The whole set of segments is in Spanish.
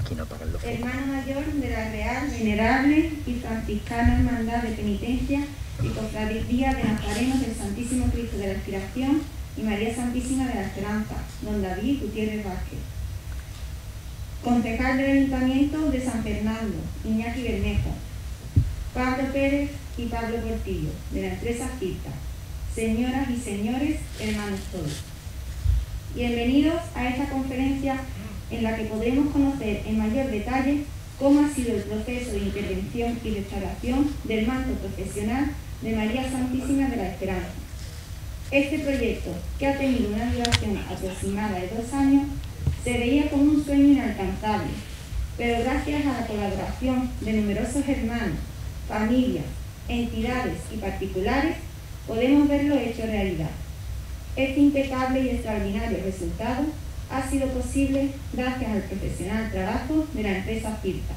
Aquí no apagan los focos. Hermano mayor de la Real, Venerable y Franciscana Hermandad de Penitencia y Cofradía de Nazarenos del Santísimo Cristo de la Expiración y María Santísima de la Esperanza, don David Gutiérrez Vázquez. Concejal del Ayuntamiento de San Fernando, Iñaki Bermejo. Pablo Pérez y Pablo Portillo, de la empresa CIRTA. Señoras y señores, hermanos todos. Bienvenidos a esta conferencia en la que podremos conocer en mayor detalle cómo ha sido el proceso de intervención y restauración del manto profesional de María Santísima de la Esperanza. Este proyecto, que ha tenido una duración aproximada de 2 años, se veía como un sueño inalcanzable, pero gracias a la colaboración de numerosos hermanos, familias, entidades y particulares, podemos verlo hecho realidad. Este impecable y extraordinario resultado ha sido posible gracias al profesional trabajo de la empresa CIRTA.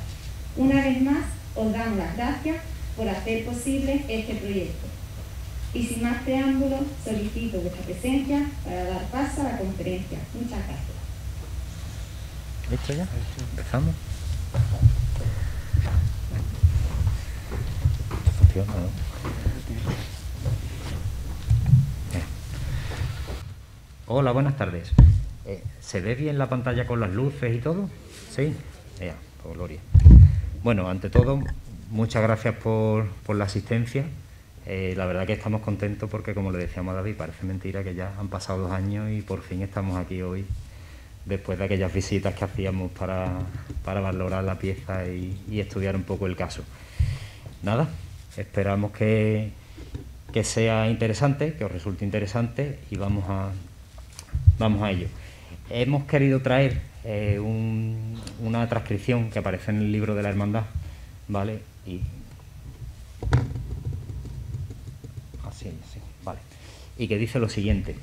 Una vez más, os damos las gracias por hacer posible este proyecto. Y sin más preámbulos, solicito vuestra presencia para dar paso a la conferencia. Muchas gracias. ¿Listo ya? ¿Empezamos? Esto funciona, ¿no? Hola, buenas tardes. ¿Se ve bien la pantalla con las luces y todo? ¿Sí? Ya, por gloria. Bueno, ante todo, muchas gracias por la asistencia. La verdad que estamos contentos porque, como le decíamos a David, parece mentira que ya han pasado 2 años y por fin estamos aquí hoy, después de aquellas visitas que hacíamos para valorar la pieza y estudiar un poco el caso. Nada, esperamos que sea interesante, que os resulte interesante y vamos a ello. Hemos querido traer una transcripción que aparece en el libro de la Hermandad, ¿vale? Así, vale. Y que dice lo siguiente: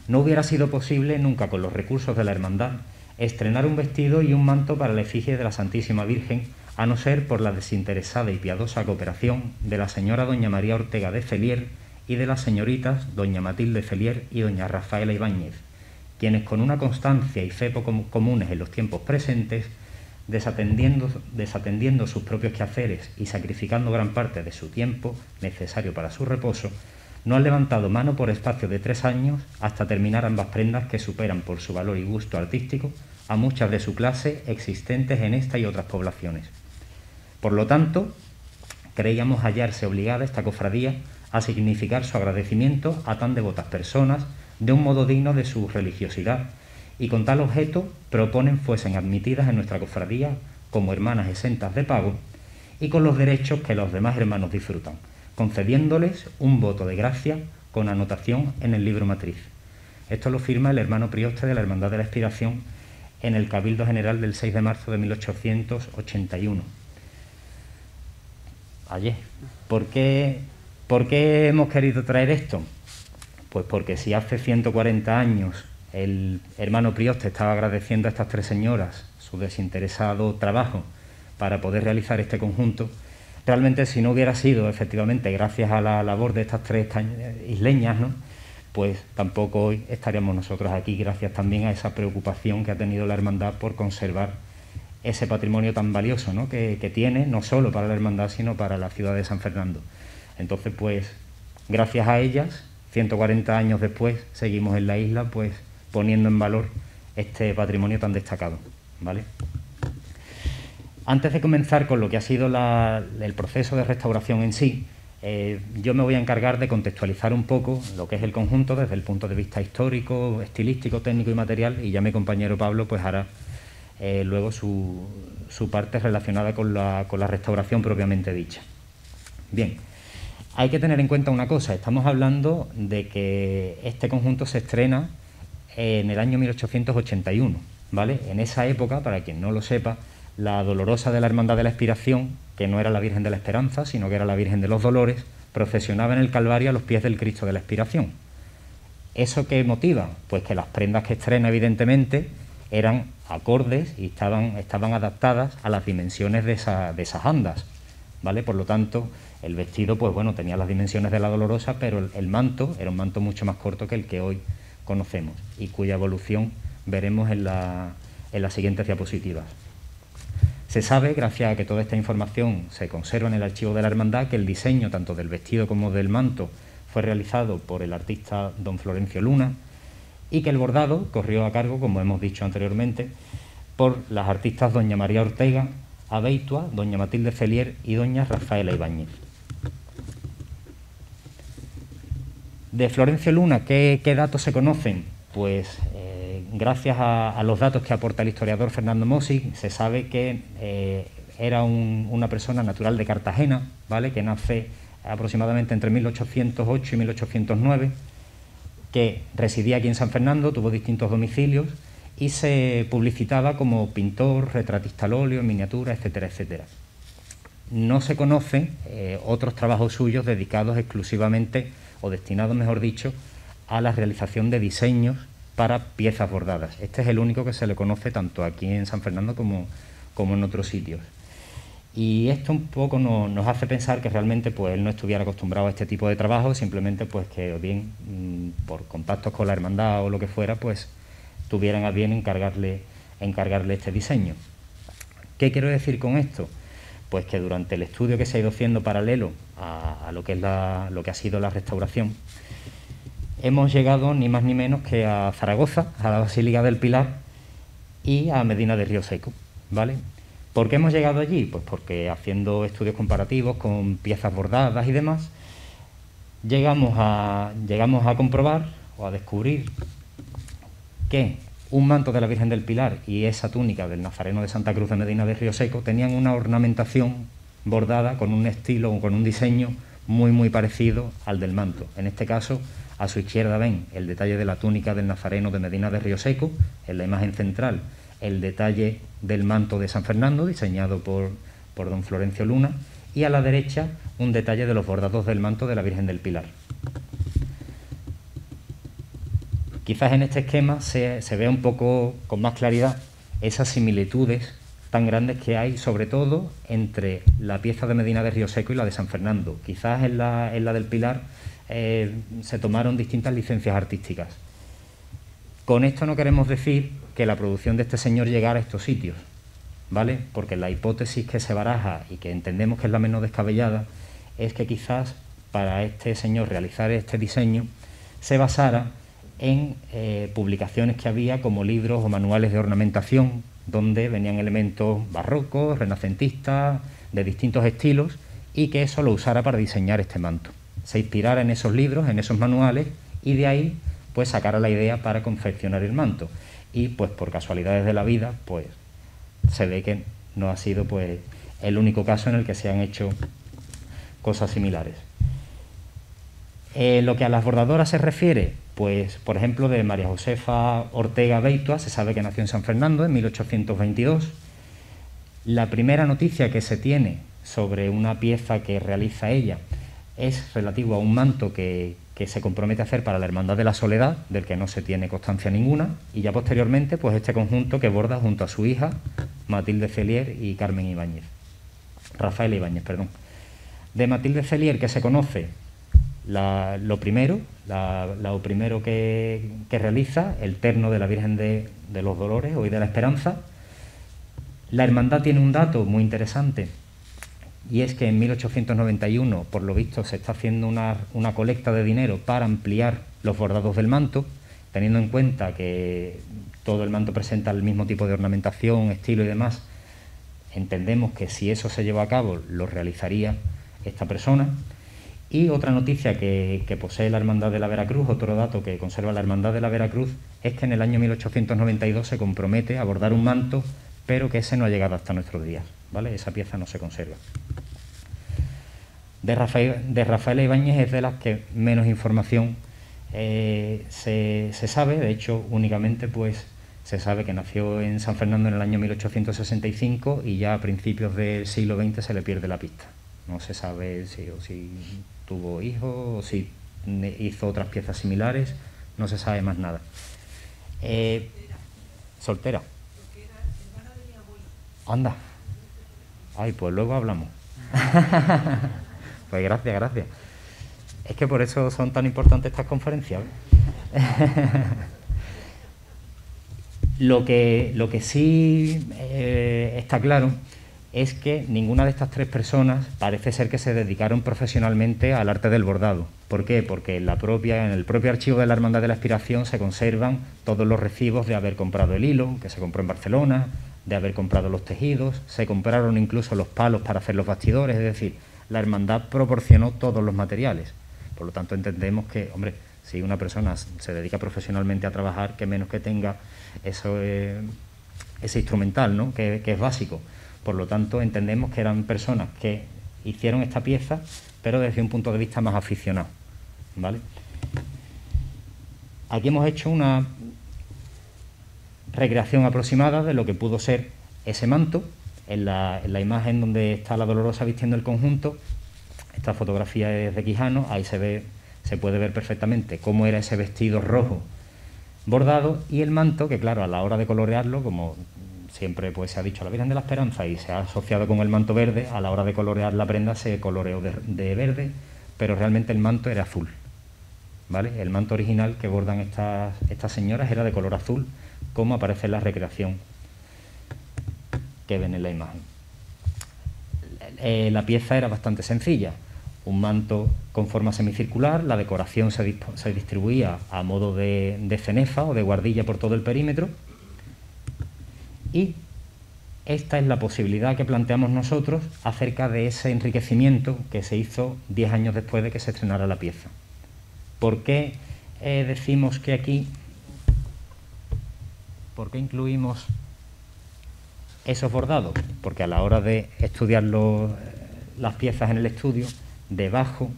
no hubiera sido posible nunca con los recursos de la Hermandad estrenar un vestido y un manto para la efigie de la Santísima Virgen, a no ser por la desinteresada y piadosa cooperación de la señora doña María Ortega de Felier y de las señoritas doña Matilde Felier y doña Rafaela Ibáñez, quienes con una constancia y fe comunes en los tiempos presentes, desatendiendo sus propios quehaceres y sacrificando gran parte de su tiempo necesario para su reposo, no han levantado mano por espacio de 3 años hasta terminar ambas prendas que superan por su valor y gusto artístico a muchas de su clase existentes en esta y otras poblaciones. Por lo tanto, creíamos hallarse obligada esta cofradía a significar su agradecimiento a tan devotas personas de un modo digno de su religiosidad, y con tal objeto proponen fuesen admitidas en nuestra cofradía como hermanas exentas de pago y con los derechos que los demás hermanos disfrutan, concediéndoles un voto de gracia con anotación en el libro matriz. Esto lo firma el hermano prioste de la Hermandad de la Expiración en el Cabildo General del 6 de marzo de 1881. Ayer. ¿Por qué hemos querido traer esto? Pues porque si hace 140 años el hermano prioste estaba agradeciendo a estas 3 señoras su desinteresado trabajo para poder realizar este conjunto, realmente si no hubiera sido efectivamente gracias a la labor de estas 3 isleñas, ¿no?, pues tampoco hoy estaríamos nosotros aquí, gracias también a esa preocupación que ha tenido la Hermandad por conservar ese patrimonio tan valioso, ¿no?, que tiene, no solo para la Hermandad, sino para la ciudad de San Fernando. Entonces, pues, gracias a ellas, 140 años después, seguimos en la isla, pues, poniendo en valor este patrimonio tan destacado, ¿vale? Antes de comenzar con lo que ha sido el proceso de restauración en sí, yo me voy a encargar de contextualizar un poco lo que es el conjunto desde el punto de vista histórico, estilístico, técnico y material, y ya mi compañero Pablo pues hará luego su parte relacionada con la restauración propiamente dicha. Bien, hay que tener en cuenta una cosa: estamos hablando de que este conjunto se estrena en el año 1881, ¿vale? En esa época, para quien no lo sepa, la Dolorosa de la Hermandad de la Expiración, que no era la Virgen de la Esperanza, sino que era la Virgen de los Dolores, procesionaba en el Calvario a los pies del Cristo de la Expiración. ¿Eso qué motiva? Pues que las prendas que estrena, evidentemente, eran acordes y estaban adaptadas a las dimensiones de esas andas, ¿vale? Por lo tanto, el vestido, pues bueno, tenía las dimensiones de la Dolorosa, pero el manto era un manto mucho más corto que el que hoy conocemos y cuya evolución veremos en en las siguientes diapositivas. Se sabe, gracias a que toda esta información se conserva en el archivo de la hermandad, que el diseño tanto del vestido como del manto fue realizado por el artista don Florencio Luna y que el bordado corrió a cargo, como hemos dicho anteriormente, por las artistas doña María Ortega Abeitua, doña Matilde Celier y doña Rafaela Ibáñez. De Florencio Luna, ¿qué datos se conocen? Pues gracias a los datos que aporta el historiador Fernando Mossi, se sabe que era una persona natural de Cartagena, ¿vale?, que nace aproximadamente entre 1808 y 1809, que residía aquí en San Fernando, tuvo distintos domicilios y se publicitaba como pintor, retratista al óleo, miniatura, etcétera, etcétera. No se conocen otros trabajos suyos dedicados exclusivamente, o destinados, mejor dicho, a la realización de diseños para piezas bordadas. Este es el único que se le conoce tanto aquí en San Fernando como en otros sitios. Y esto un poco nos hace pensar que realmente pues él no estuviera acostumbrado a este tipo de trabajo, simplemente pues que o bien por contactos con la hermandad o lo que fuera, pues tuvieran a bien encargarle este diseño. ¿Qué quiero decir con esto? Pues que durante el estudio que se ha ido haciendo paralelo a lo que es lo que ha sido la restauración, hemos llegado ni más ni menos que a Zaragoza, a la Basílica del Pilar y a Medina de Río Seco, ¿vale? ¿Por qué hemos llegado allí? Pues porque haciendo estudios comparativos con piezas bordadas y demás, llegamos a comprobar o a descubrir que un manto de la Virgen del Pilar y esa túnica del Nazareno de Santa Cruz de Medina de Río Seco tenían una ornamentación bordada con un estilo o con un diseño muy muy parecido al del manto. En este caso, a su izquierda ven el detalle de la túnica del Nazareno de Medina de Río Seco, en la imagen central el detalle del manto de San Fernando, diseñado por don Florencio Luna, y a la derecha un detalle de los bordados del manto de la Virgen del Pilar. Quizás en este esquema se vea un poco con más claridad esas similitudes tan grandes que hay, sobre todo entre la pieza de Medina de Río Seco y la de San Fernando. Quizás en la del Pilar se tomaron distintas licencias artísticas. Con esto no queremos decir que la producción de este señor llegara a estos sitios, ¿vale? Porque la hipótesis que se baraja y que entendemos que es la menos descabellada es que quizás para este señor realizar este diseño se basara en publicaciones que había como libros o manuales de ornamentación donde venían elementos barrocos, renacentistas, de distintos estilos, y que eso lo usara para diseñar este manto. Se inspirara en esos libros, en esos manuales, y de ahí pues sacara la idea para confeccionar el manto. Y pues por casualidades de la vida, pues se ve que no ha sido pues el único caso en el que se han hecho cosas similares. Lo que a las bordadoras se refiere, pues por ejemplo de María Josefa Ortega Abeitua, se sabe que nació en San Fernando en 1822. La primera noticia que se tiene sobre una pieza que realiza ella es relativo a un manto que se compromete a hacer para la Hermandad de la Soledad, del que no se tiene constancia ninguna, y ya posteriormente pues este conjunto que borda junto a su hija Matilde Celier y Carmen Ibáñez, Rafaela Ibáñez, perdón. De Matilde Celier, que se conoce lo primero que realiza, el terno de la Virgen de los Dolores, hoy de la Esperanza. La hermandad tiene un dato muy interesante, y es que en 1891, por lo visto, se está haciendo una colecta de dinero para ampliar los bordados del manto, teniendo en cuenta que todo el manto presenta el mismo tipo de ornamentación, estilo y demás. Entendemos que si eso se lleva a cabo, lo realizaría esta persona. Y otra noticia que posee la Hermandad de la Veracruz, otro dato que conserva la Hermandad de la Veracruz, es que en el año 1892 se compromete a bordar un manto, pero que ese no ha llegado hasta nuestros días, ¿vale? Esa pieza no se conserva. De Rafaela Ibáñez es de las que menos información se sabe. De hecho, únicamente pues se sabe que nació en San Fernando en el año 1865 y ya a principios del siglo XX se le pierde la pista. No se sabe si tuvo hijos o si hizo otras piezas similares, no se sabe más nada. Soltera. Porque era hermana de mi abuela. Anda. Ay, pues luego hablamos. Pues gracias. Es que por eso son tan importantes estas conferencias, ¿ves? Lo que sí está claro es que ninguna de estas tres personas parece ser que se dedicaron profesionalmente al arte del bordado. ¿Por qué? Porque en el propio archivo de la Hermandad de la Expiración se conservan todos los recibos de haber comprado el hilo, que se compró en Barcelona, de haber comprado los tejidos, se compraron incluso los palos para hacer los bastidores, es decir, la Hermandad proporcionó todos los materiales. Por lo tanto, entendemos que, hombre, si una persona se dedica profesionalmente a trabajar, que menos que tenga ese instrumental, ¿no?, que es básico. Por lo tanto, entendemos que eran personas que hicieron esta pieza, pero desde un punto de vista más aficionado, ¿vale? Aquí hemos hecho una recreación aproximada de lo que pudo ser ese manto. En la imagen donde está la Dolorosa vistiendo el conjunto, esta fotografía es de Quijano, ahí se puede ver perfectamente cómo era ese vestido rojo bordado, y el manto, que claro, a la hora de colorearlo, como siempre pues se ha dicho la Virgen de la Esperanza y se ha asociado con el manto verde, a la hora de colorear la prenda se coloreó de verde, pero realmente el manto era azul, ¿vale? El manto original que bordan estas señoras era de color azul, como aparece en la recreación que ven en la imagen. La pieza era bastante sencilla, un manto con forma semicircular, la decoración se distribuía a modo de cenefa o de guardilla por todo el perímetro, y esta es la posibilidad que planteamos nosotros acerca de ese enriquecimiento que se hizo 10 años después de que se estrenara la pieza. ¿Por qué decimos que aquí, por qué incluimos esos bordados? Porque a la hora de estudiar las piezas en el estudio, debajo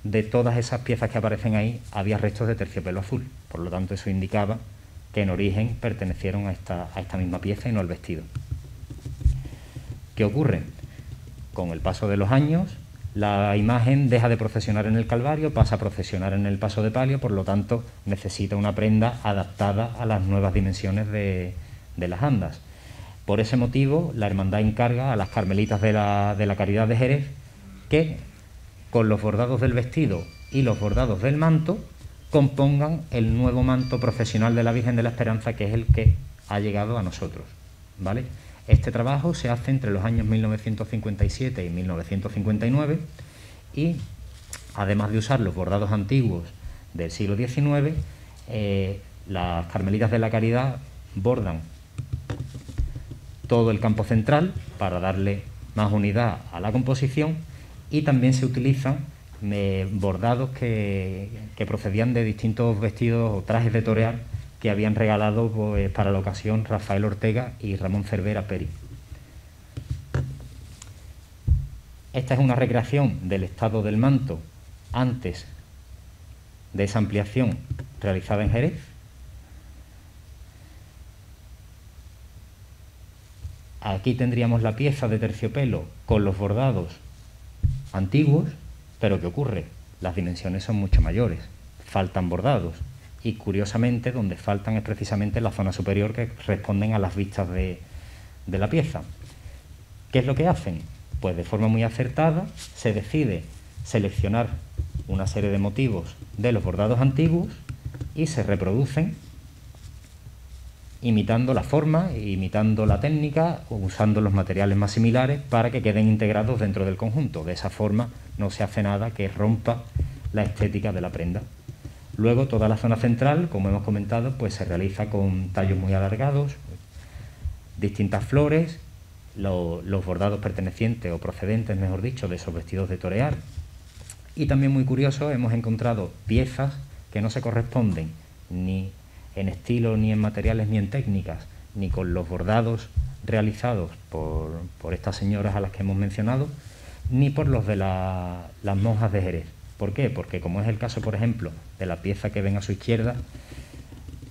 de todas esas piezas que aparecen ahí había restos de terciopelo azul. Por lo tanto, eso indicaba que en origen pertenecieron a esta misma pieza y no al vestido. ¿Qué ocurre? Con el paso de los años, la imagen deja de procesionar en el Calvario, pasa a procesionar en el Paso de Palio, por lo tanto necesita una prenda adaptada a las nuevas dimensiones de las andas. Por ese motivo, la Hermandad encarga a las Carmelitas de la Caridad de Jerez que, con los bordados del vestido y los bordados del manto, compongan el nuevo manto procesional de la Virgen de la Esperanza, que es el que ha llegado a nosotros, ¿vale? Este trabajo se hace entre los años 1957 y 1959 y, además de usar los bordados antiguos del siglo XIX, las Carmelitas de la Caridad bordan todo el campo central para darle más unidad a la composición, y también se utilizan bordados que procedían de distintos vestidos o trajes de torear que habían regalado pues, para la ocasión Rafael Ortega y Ramón Cervera Peri. Esta es una recreación del estado del manto antes de esa ampliación realizada en Jerez. Aquí tendríamos la pieza de terciopelo con los bordados antiguos, pero ¿qué ocurre? Las dimensiones son mucho mayores, faltan bordados, y curiosamente donde faltan es precisamente en la zona superior, que responden a las vistas de la pieza. ¿Qué es lo que hacen? Pues de forma muy acertada se decide seleccionar una serie de motivos de los bordados antiguos y se reproducen imitando la forma, imitando la técnica, usando los materiales más similares para que queden integrados dentro del conjunto. De esa forma no se hace nada que rompa la estética de la prenda. Luego toda la zona central, como hemos comentado, pues se realiza con tallos muy alargados, distintas flores, los bordados pertenecientes o procedentes, mejor dicho, de esos vestidos de torear. Y también muy curioso, hemos encontrado piezas que no se corresponden ni en estilo, ni en materiales, ni en técnicas, ni con los bordados realizados por estas señoras a las que hemos mencionado, ni por los de las monjas de Jerez. ¿Por qué? Porque como es el caso, por ejemplo, de la pieza que ven a su izquierda,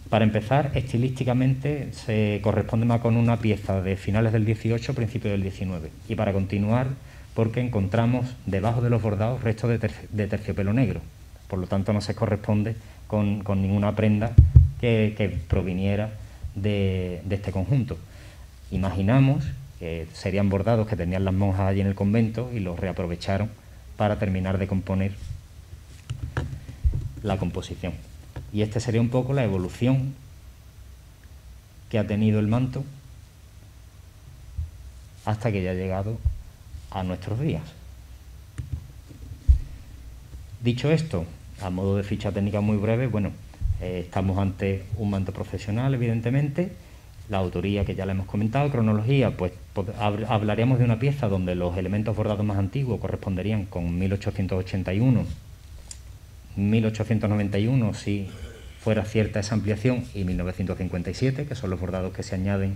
para empezar, estilísticamente se corresponde más con una pieza de finales del 18, principios del 19. Y para continuar, porque encontramos debajo de los bordados restos de terciopelo negro. Por lo tanto, no se corresponde con ninguna prenda que proviniera de este conjunto. Imaginamos que serían bordados que tenían las monjas allí en el convento y los reaprovecharon para terminar de componer la composición. Y esta sería un poco la evolución que ha tenido el manto hasta que ya ha llegado a nuestros días. Dicho esto, a modo de ficha técnica muy breve, bueno, estamos ante un manto profesional, evidentemente, la autoría que ya la hemos comentado, cronología, pues hablaríamos de una pieza donde los elementos bordados más antiguos corresponderían con 1881, 1891 si fuera cierta esa ampliación, y 1957, que son los bordados que se añaden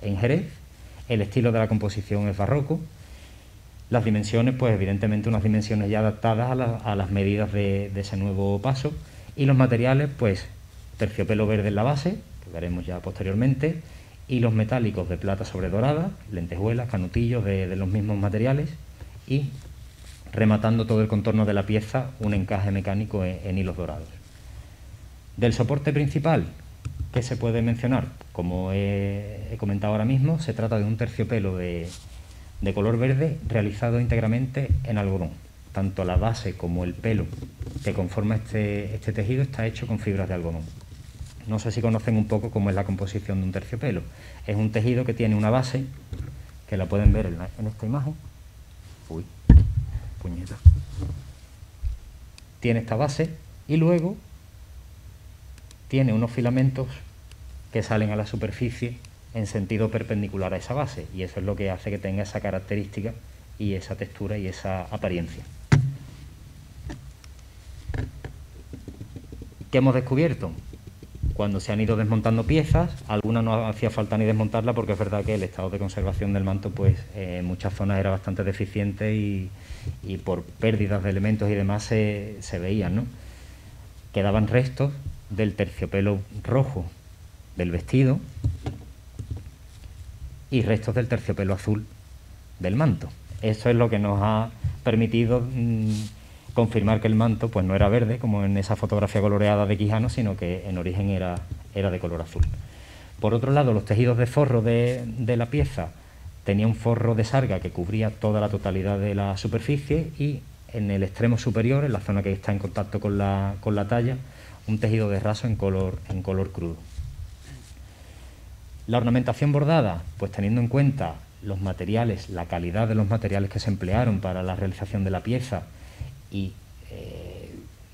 en Jerez. El estilo de la composición es barroco. Las dimensiones, pues evidentemente unas dimensiones ya adaptadas a las medidas de ese nuevo paso. Y los materiales, pues terciopelo verde en la base, que veremos ya posteriormente, hilos metálicos de plata sobre dorada, lentejuelas, canutillos de los mismos materiales, y rematando todo el contorno de la pieza un encaje mecánico en hilos dorados. Del soporte principal, ¿qué se puede mencionar? Como he comentado ahora mismo, se trata de un terciopelo de color verde realizado íntegramente en algodón. Tanto la base como el pelo que conforma este tejido está hecho con fibras de algodón. No sé si conocen un poco cómo es la composición de un terciopelo. Es un tejido que tiene una base, que la pueden ver en esta imagen. Uy, puñeta. Tiene esta base y luego tiene unos filamentos que salen a la superficie en sentido perpendicular a esa base, y eso es lo que hace que tenga esa característica y esa textura y esa apariencia. ¿Qué hemos descubierto? Cuando se han ido desmontando piezas, algunas no hacía falta ni desmontarla, porque es verdad que el estado de conservación del manto pues en muchas zonas era bastante deficiente y por pérdidas de elementos y demás se veían, ¿no? Quedaban restos del terciopelo rojo del vestido y restos del terciopelo azul del manto. Eso es lo que nos ha permitido confirmar que el manto pues no era verde, como en esa fotografía coloreada de Quijano, sino que en origen era de color azul. Por otro lado, los tejidos de forro de la pieza tenía un forro de sarga que cubría toda la totalidad de la superficie, y en el extremo superior, en la zona que está en contacto con la talla, un tejido de raso en color crudo. La ornamentación bordada, pues teniendo en cuenta los materiales, la calidad de los materiales que se emplearon para la realización de la pieza y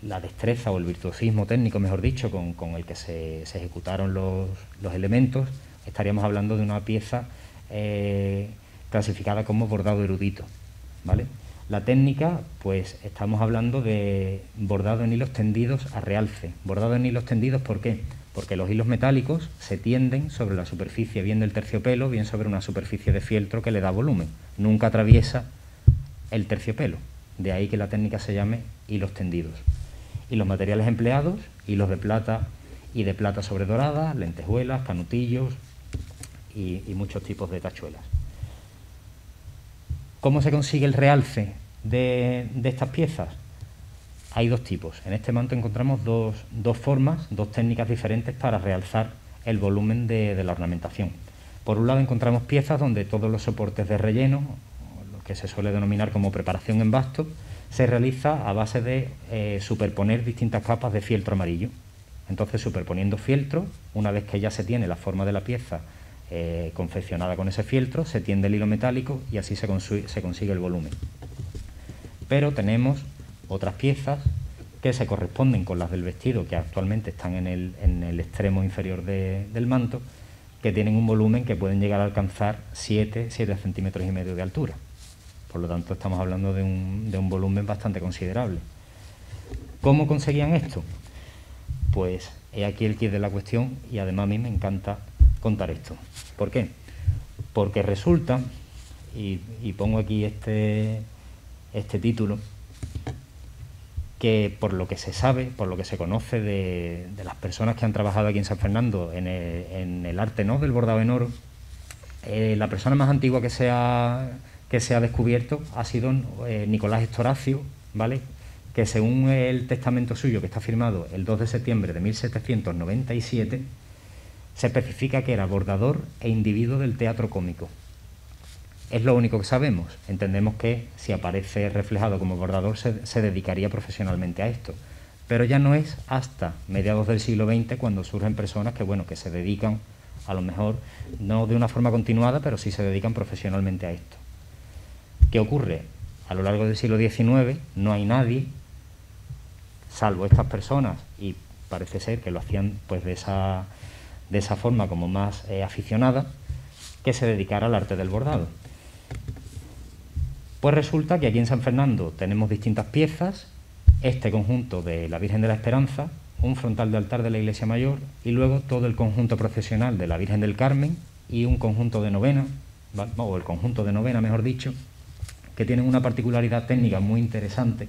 la destreza o el virtuosismo técnico, mejor dicho, con el que se ejecutaron los elementos, estaríamos hablando de una pieza clasificada como bordado erudito, ¿vale? La técnica, pues estamos hablando de bordado en hilos tendidos a realce. Bordado en hilos tendidos, ¿por qué? Porque los hilos metálicos se tienden sobre la superficie bien del terciopelo, bien sobre una superficie de fieltro que le da volumen. Nunca atraviesa el terciopelo. De ahí que la técnica se llame hilos tendidos. Y los materiales empleados, hilos de plata y de plata sobre dorada, lentejuelas, canutillos y muchos tipos de tachuelas. ¿Cómo se consigue el realce de estas piezas? Hay dos tipos. En este manto encontramos dos formas, dos técnicas diferentes para realzar el volumen de la ornamentación. Por un lado encontramos piezas donde todos los soportes de relleno, lo que se suele denominar como preparación en basto, se realiza a base de superponer distintas capas de fieltro amarillo. Entonces, superponiendo fieltro, una vez que ya se tiene la forma de la pieza confeccionada con ese fieltro, se tiende el hilo metálico y así se consigue el volumen. Pero tenemos otras piezas que se corresponden con las del vestido, que actualmente están en el extremo inferior del manto, que tienen un volumen que pueden llegar a alcanzar 7 centímetros y medio de altura. Por lo tanto, estamos hablando de un volumen bastante considerable. ¿Cómo conseguían esto? Pues he aquí el quid de la cuestión, y además a mí me encanta contar esto. ¿Por qué? Porque resulta, y pongo aquí este título, que por lo que se sabe, por lo que se conoce de las personas que han trabajado aquí en San Fernando en el arte, ¿no?, del bordado en oro, la persona más antigua que se ha descubierto ha sido Nicolás Estoracio, ¿vale?, que según el testamento suyo, que está firmado el 2 de septiembre de 1797, se especifica que era bordador e individuo del teatro cómico. Es lo único que sabemos. Entendemos que si aparece reflejado como bordador se dedicaría profesionalmente a esto. Pero ya no es hasta mediados del siglo XX cuando surgen personas que se dedican a lo mejor no de una forma continuada, pero sí se dedican profesionalmente a esto. ¿Qué ocurre? A lo largo del siglo XIX no hay nadie, salvo estas personas, y parece ser que lo hacían pues de esa forma como más aficionada, que se dedicara al arte del bordado. Pues resulta que aquí en San Fernando tenemos distintas piezas, este conjunto de la Virgen de la Esperanza, un frontal de altar de la Iglesia Mayor y luego todo el conjunto procesional de la Virgen del Carmen y un conjunto de novena, o el conjunto de novena, mejor dicho, que tienen una particularidad técnica muy interesante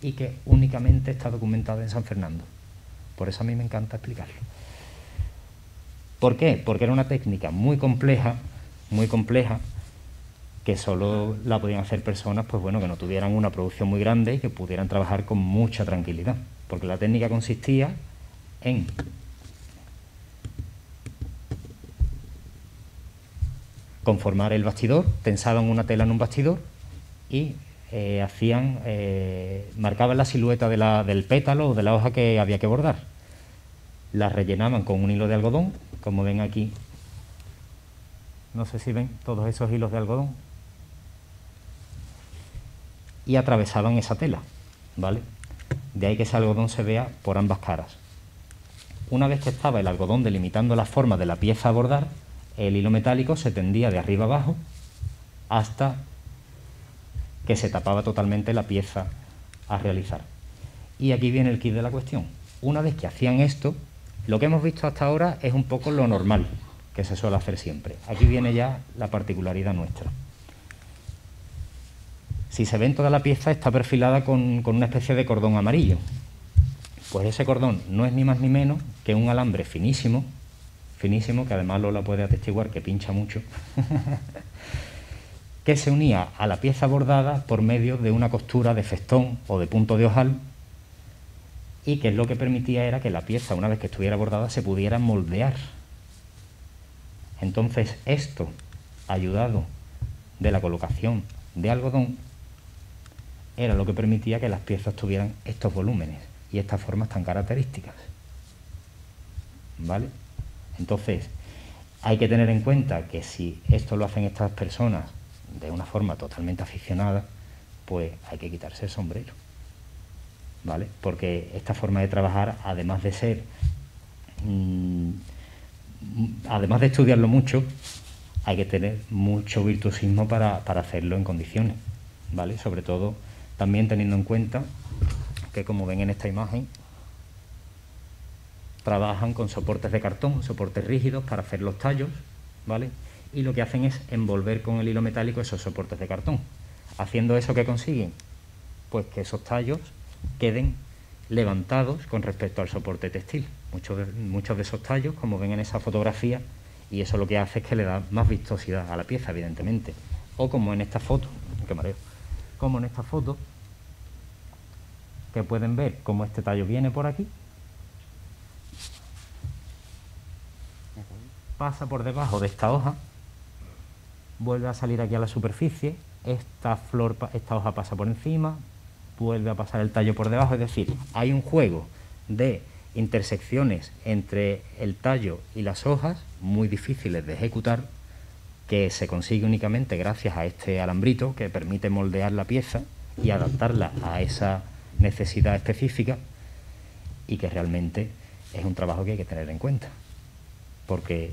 y que únicamente está documentada en San Fernando. Por eso a mí me encanta explicarlo. ¿Por qué? Porque era una técnica muy compleja, que solo la podían hacer personas pues bueno, que no tuvieran una producción muy grande y que pudieran trabajar con mucha tranquilidad. Porque la técnica consistía en conformar el bastidor, tensaban una tela en un bastidor y marcaban la silueta del pétalo o de la hoja que había que bordar. La rellenaban con un hilo de algodón, como ven aquí. No sé si ven todos esos hilos de algodón. Y atravesaban esa tela, ¿vale? De ahí que ese algodón se vea por ambas caras. Una vez que estaba el algodón delimitando la forma de la pieza a bordar, el hilo metálico se tendía de arriba abajo hasta que se tapaba totalmente la pieza a realizar. Y aquí viene el quid de la cuestión. Una vez que hacían esto, lo que hemos visto hasta ahora es un poco lo normal que se suele hacer siempre. Aquí viene ya la particularidad nuestra. Si se ven, toda la pieza está perfilada con una especie de cordón amarillo. Pues ese cordón no es ni más ni menos que un alambre finísimo, que además Lola puede atestiguar que pincha mucho, que se unía a la pieza bordada por medio de una costura de festón o de punto de ojal, y que lo que permitía era que la pieza, una vez que estuviera bordada, se pudiera moldear. Entonces esto, ayudado de la colocación de algodón, era lo que permitía que las piezas tuvieran estos volúmenes y estas formas tan características, ¿vale? Entonces hay que tener en cuenta que si esto lo hacen estas personas de una forma totalmente aficionada, pues hay que quitarse el sombrero, ¿vale? Porque esta forma de trabajar, además de ser, además de estudiarlo mucho, hay que tener mucho virtuosismo para hacerlo en condiciones, ¿vale? Sobre todo también teniendo en cuenta que, como ven en esta imagen, trabajan con soportes de cartón, soportes rígidos para hacer los tallos, ¿vale? Y lo que hacen es envolver con el hilo metálico esos soportes de cartón. Haciendo eso, ¿qué consiguen? Pues que esos tallos queden levantados con respecto al soporte textil. Muchos de esos tallos, como ven en esa fotografía, y eso lo que hace es que le da más vistosidad a la pieza, evidentemente. O como en esta foto, qué mareo, como en esta foto, que pueden ver cómo este tallo viene por aquí, pasa por debajo de esta hoja, vuelve a salir aquí a la superficie, esta hoja pasa por encima, vuelve a pasar el tallo por debajo. Es decir, hay un juego de intersecciones entre el tallo y las hojas muy difíciles de ejecutar, que se consigue únicamente gracias a este alambrito que permite moldear la pieza y adaptarla a esa necesidad específica, y que realmente es un trabajo que hay que tener en cuenta, porque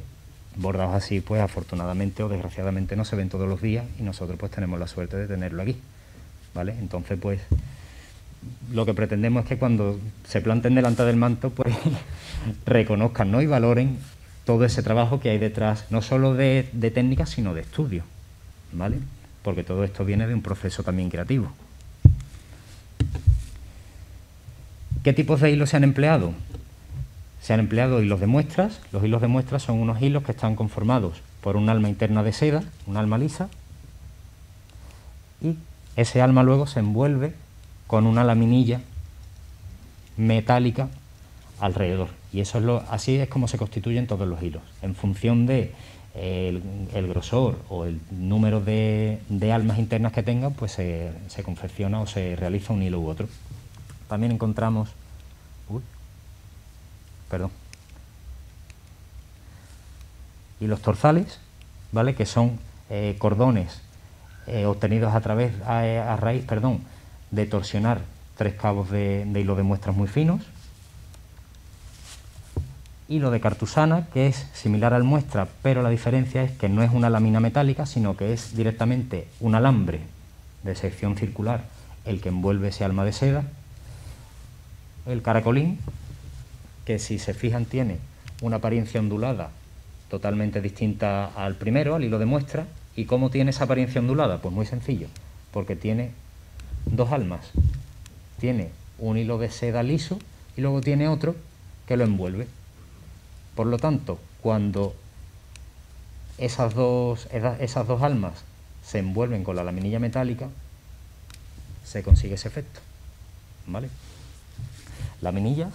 bordados así, pues afortunadamente o desgraciadamente no se ven todos los días, y nosotros pues tenemos la suerte de tenerlo aquí, ¿vale? Entonces pues lo que pretendemos es que cuando se planten delante del manto, pues reconozcan, ¿no?, y valoren todo ese trabajo que hay detrás, no solo de técnica, sino de estudio, ¿vale? Porque todo esto viene de un proceso también creativo. ¿Qué tipos de hilos se han empleado? Se han empleado hilos de muestras. Los hilos de muestras son unos hilos que están conformados por un alma interna de seda, un alma lisa, y ese alma luego se envuelve con una laminilla metálica alrededor. Y eso es así es como se constituyen todos los hilos. En función de el grosor o el número de almas internas que tengan, pues se confecciona o se realiza un hilo u otro. También encontramos... hilos torzales, ¿vale?, que son cordones obtenidos a raíz de torsionar 3 cabos de hilo de muestras muy finos. Hilo de cartusana, que es similar al muestra, pero la diferencia es que no es una lámina metálica, sino que es directamente un alambre de sección circular el que envuelve ese alma de seda. El caracolín, que si se fijan tiene una apariencia ondulada totalmente distinta al primero, al hilo de muestra. ¿Y cómo tiene esa apariencia ondulada? Pues muy sencillo, porque tiene 2 almas. Tiene un hilo de seda liso y luego tiene otro que lo envuelve. Por lo tanto, cuando esas dos almas se envuelven con la laminilla metálica, se consigue ese efecto, ¿vale? Laminillas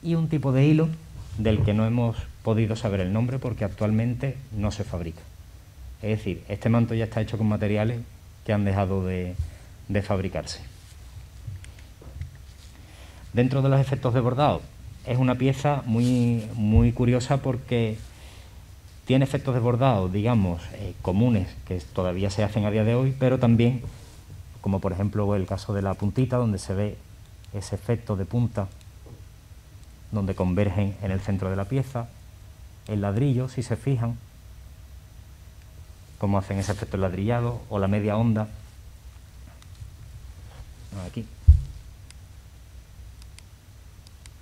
y un tipo de hilo del que no hemos podido saber el nombre porque actualmente no se fabrica. Es decir, este manto ya está hecho con materiales que han dejado de fabricarse. Dentro de los efectos de bordado, es una pieza muy curiosa porque tiene efectos de bordado, digamos, comunes, que todavía se hacen a día de hoy, pero también, como por ejemplo el caso de la puntita, donde se ve ese efecto de punta, donde convergen en el centro de la pieza. El ladrillo, si se fijan, cómo hacen ese efecto ladrillado, o la media onda, aquí,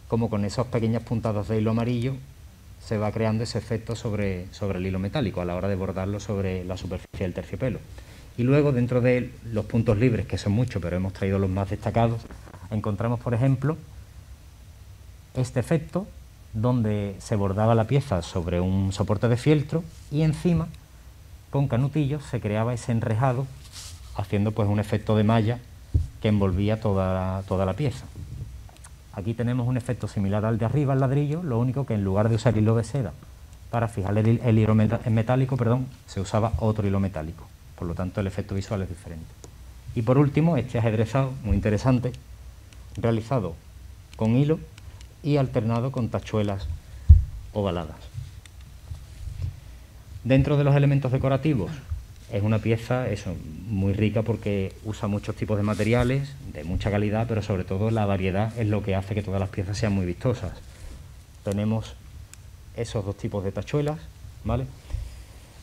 como con esas pequeñas puntadas de hilo amarillo se va creando ese efecto sobre el hilo metálico a la hora de bordarlo sobre la superficie del terciopelo. Y luego, dentro de los puntos libres, que son muchos, pero hemos traído los más destacados, encontramos, por ejemplo, este efecto donde se bordaba la pieza sobre un soporte de fieltro y encima, con canutillos, se creaba ese enrejado, haciendo pues un efecto de malla que envolvía toda la pieza. Aquí tenemos un efecto similar al de arriba, el ladrillo, lo único que en lugar de usar hilo de seda para fijar el hilo metálico, se usaba otro hilo metálico. Por lo tanto, el efecto visual es diferente. Y por último, este ajedrezado, muy interesante, realizado con hilo y alternado con tachuelas ovaladas. Dentro de los elementos decorativos, es una pieza muy rica porque usa muchos tipos de materiales, de mucha calidad, pero sobre todo la variedad es lo que hace que todas las piezas sean muy vistosas. Tenemos esos 2 tipos de tachuelas, ¿vale?,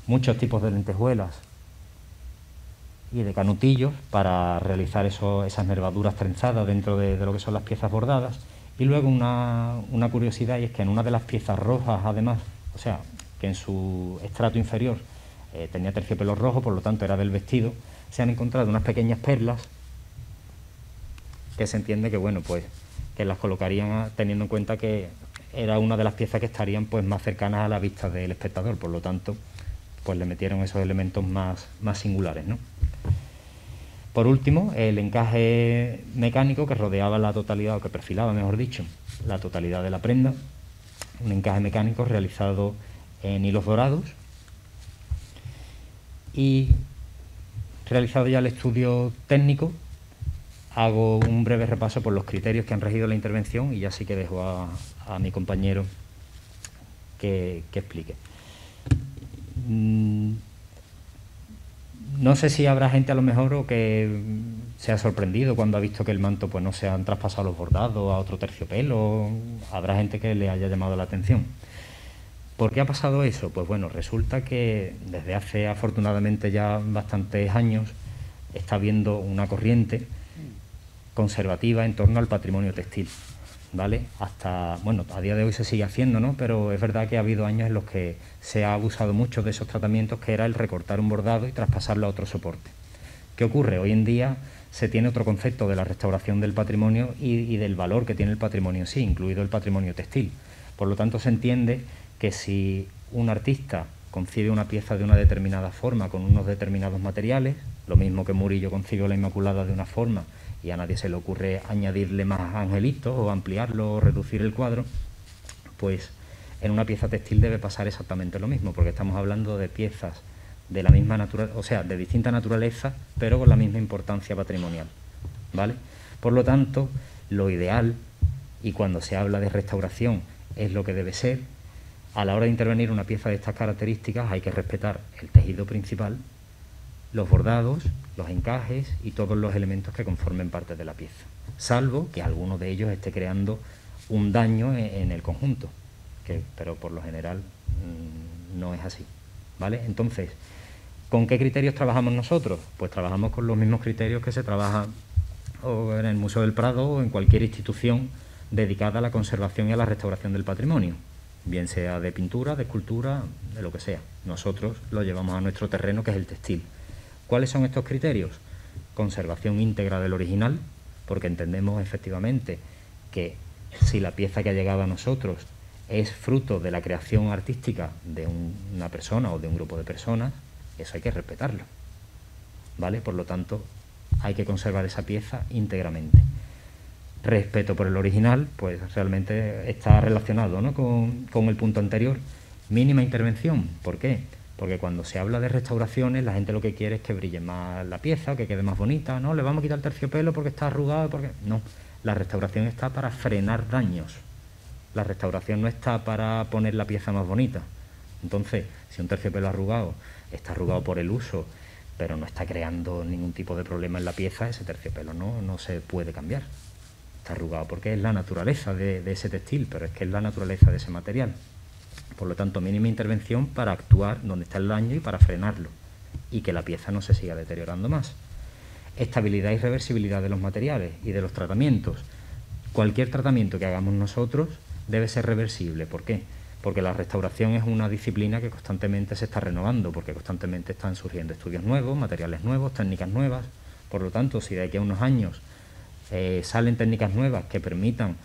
muchos tipos de lentejuelas y de canutillos para realizar esas nervaduras trenzadas dentro de lo que son las piezas bordadas. Y luego una curiosidad, y es que en una de las piezas rojas, además, o sea, que en su estrato inferior tenía terciopelo rojo, por lo tanto era del vestido, se han encontrado unas pequeñas perlas que se entiende que, bueno, pues que las colocarían teniendo en cuenta que era una de las piezas que estarían pues más cercanas a la vista del espectador, por lo tanto pues le metieron esos elementos más singulares, ¿no? Por último, el encaje mecánico que rodeaba la totalidad, o que perfilaba, mejor dicho, la totalidad de la prenda, un encaje mecánico realizado en hilos dorados. Y realizado ya el estudio técnico, hago un breve repaso por los criterios que han regido la intervención y ya sí que dejo a mi compañero que explique. No sé si habrá gente a lo mejor o que se ha sorprendido cuando ha visto que el manto pues no se han traspasado los bordados a otro terciopelo. Habrá gente que le haya llamado la atención. ¿Por qué ha pasado eso? Pues bueno, resulta que desde hace afortunadamente ya bastantes años está habiendo una corriente conservativa en torno al patrimonio textil, ¿vale? Bueno, a día de hoy se sigue haciendo, ¿no? Pero es verdad que ha habido años en los que se ha abusado mucho de esos tratamientos, que era el recortar un bordado y traspasarlo a otro soporte. ¿Qué ocurre? Hoy en día se tiene otro concepto de la restauración del patrimonio y del valor que tiene el patrimonio en sí, incluido el patrimonio textil. Por lo tanto, se entiende que si un artista concibe una pieza de una determinada forma con unos determinados materiales, lo mismo que Murillo concibió la Inmaculada de una forma y a nadie se le ocurre añadirle más angelitos o ampliarlo o reducir el cuadro, pues en una pieza textil debe pasar exactamente lo mismo, porque estamos hablando de piezas de la misma naturaleza, o sea, de distinta naturaleza, pero con la misma importancia patrimonial, ¿vale? Por lo tanto, lo ideal, y cuando se habla de restauración es lo que debe ser, A la hora de intervenir una pieza de estas características hay que respetar el tejido principal, los bordados, los encajes y todos los elementos que conformen parte de la pieza, salvo que alguno de ellos esté creando un daño en el conjunto, pero por lo general no es así, ¿vale? Entonces, ¿con qué criterios trabajamos nosotros? Pues trabajamos con los mismos criterios que se trabaja o en el Museo del Prado o en cualquier institución dedicada a la conservación y a la restauración del patrimonio, bien sea de pintura, de escultura, de lo que sea. Nosotros lo llevamos a nuestro terreno, que es el textil. ¿Cuáles son estos criterios? Conservación íntegra del original, porque entendemos efectivamente que si la pieza que ha llegado a nosotros es fruto de la creación artística de una persona o de un grupo de personas, eso hay que respetarlo, ¿vale? Por lo tanto, hay que conservar esa pieza íntegramente. Respeto por el original, pues realmente está relacionado, ¿no?, con el punto anterior. Mínima intervención, ¿por qué? Porque cuando se habla de restauraciones, la gente lo que quiere es que brille más la pieza, que quede más bonita. No, le vamos a quitar el terciopelo porque está arrugado, porque... No, la restauración está para frenar daños. La restauración no está para poner la pieza más bonita. Entonces, si un terciopelo arrugado está arrugado por el uso, pero no está creando ningún tipo de problema en la pieza, ese terciopelo no se puede cambiar. Está arrugado porque es la naturaleza de ese textil, pero es que es la naturaleza de ese material. Por lo tanto, mínima intervención para actuar donde está el daño y para frenarlo, y que la pieza no se siga deteriorando más. Estabilidad y reversibilidad de los materiales y de los tratamientos. Cualquier tratamiento que hagamos nosotros debe ser reversible. ¿Por qué? Porque la restauración es una disciplina que constantemente se está renovando, porque constantemente están surgiendo estudios nuevos, materiales nuevos, técnicas nuevas. Por lo tanto, si de aquí a unos años salen técnicas nuevas que permitan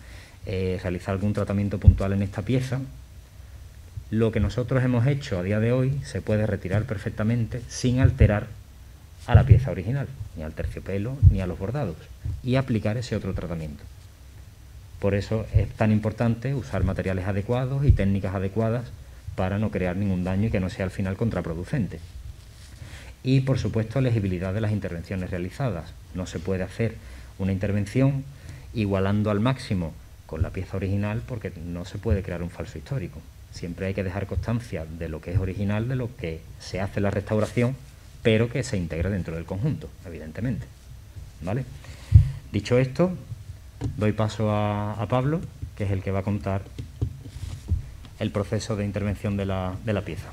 realizar algún tratamiento puntual en esta pieza, lo que nosotros hemos hecho a día de hoy se puede retirar perfectamente sin alterar a la pieza original, ni al terciopelo, ni a los bordados, y aplicar ese otro tratamiento. Por eso es tan importante usar materiales adecuados y técnicas adecuadas para no crear ningún daño y que no sea al final contraproducente. Y, por supuesto, legibilidad de las intervenciones realizadas. No se puede hacer una intervención igualando al máximo con la pieza original, porque no se puede crear un falso histórico. Siempre hay que dejar constancia de lo que es original, de lo que se hace en la restauración, pero que se integre dentro del conjunto, evidentemente, ¿vale? Dicho esto, doy paso a Pablo, que es el que va a contar el proceso de intervención de la pieza.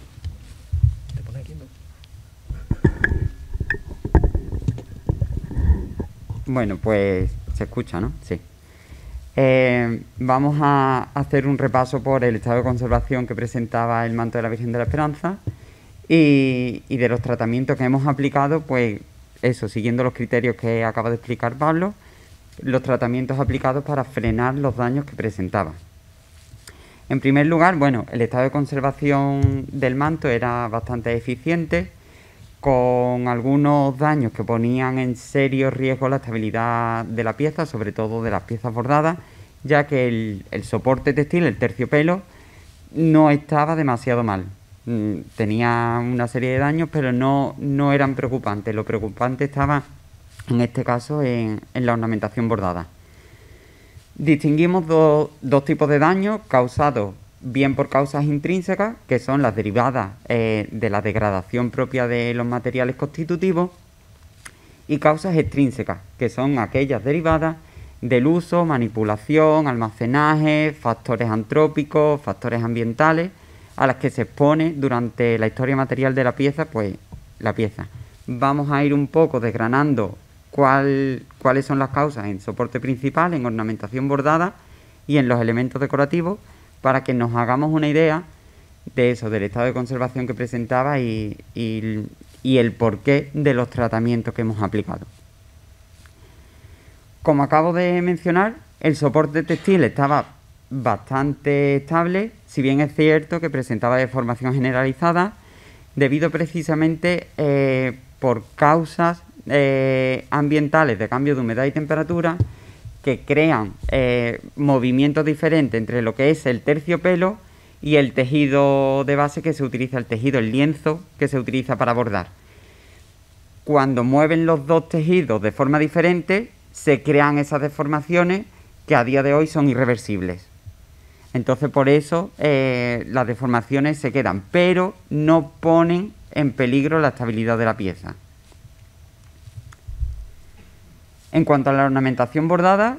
¿Te pone aquí, no? Bueno, pues se escucha, ¿no? Sí. Vamos a hacer un repaso por el estado de conservación que presentaba el manto de la Virgen de la Esperanza y de los tratamientos que hemos aplicado, pues eso, siguiendo los criterios que acaba de explicar Pablo, los tratamientos aplicados para frenar los daños que presentaba. En primer lugar, bueno, el estado de conservación del manto era bastante eficiente, con algunos daños que ponían en serio riesgo la estabilidad de la pieza, sobre todo de las piezas bordadas, ya que el soporte textil, el terciopelo, no estaba demasiado mal. Tenía una serie de daños, pero no eran preocupantes. Lo preocupante estaba, en este caso, en la ornamentación bordada. Distinguimos dos tipos de daños causados bien por causas intrínsecas, que son las derivadas de la degradación propia de los materiales constitutivos, y causas extrínsecas, que son aquellas derivadas del uso, manipulación, almacenaje, factores antrópicos, factores ambientales, a las que se expone durante la historia material de la pieza, pues la pieza. Vamos a ir un poco desgranando cuáles son las causas en soporte principal, en ornamentación bordada y en los elementos decorativos, para que nos hagamos una idea de eso, del estado de conservación que presentaba y el porqué de los tratamientos que hemos aplicado. Como acabo de mencionar, el soporte textil estaba bastante estable, si bien es cierto que presentaba deformación generalizada, debido precisamente por causas ambientales de cambio de humedad y temperatura, que crean movimientos diferentes entre lo que es el terciopelo y el tejido de base que se utiliza, el tejido, el lienzo que se utiliza para bordar. Cuando mueven los dos tejidos de forma diferente, se crean esas deformaciones que a día de hoy son irreversibles. Entonces por eso las deformaciones se quedan, pero no ponen en peligro la estabilidad de la pieza. En cuanto a la ornamentación bordada,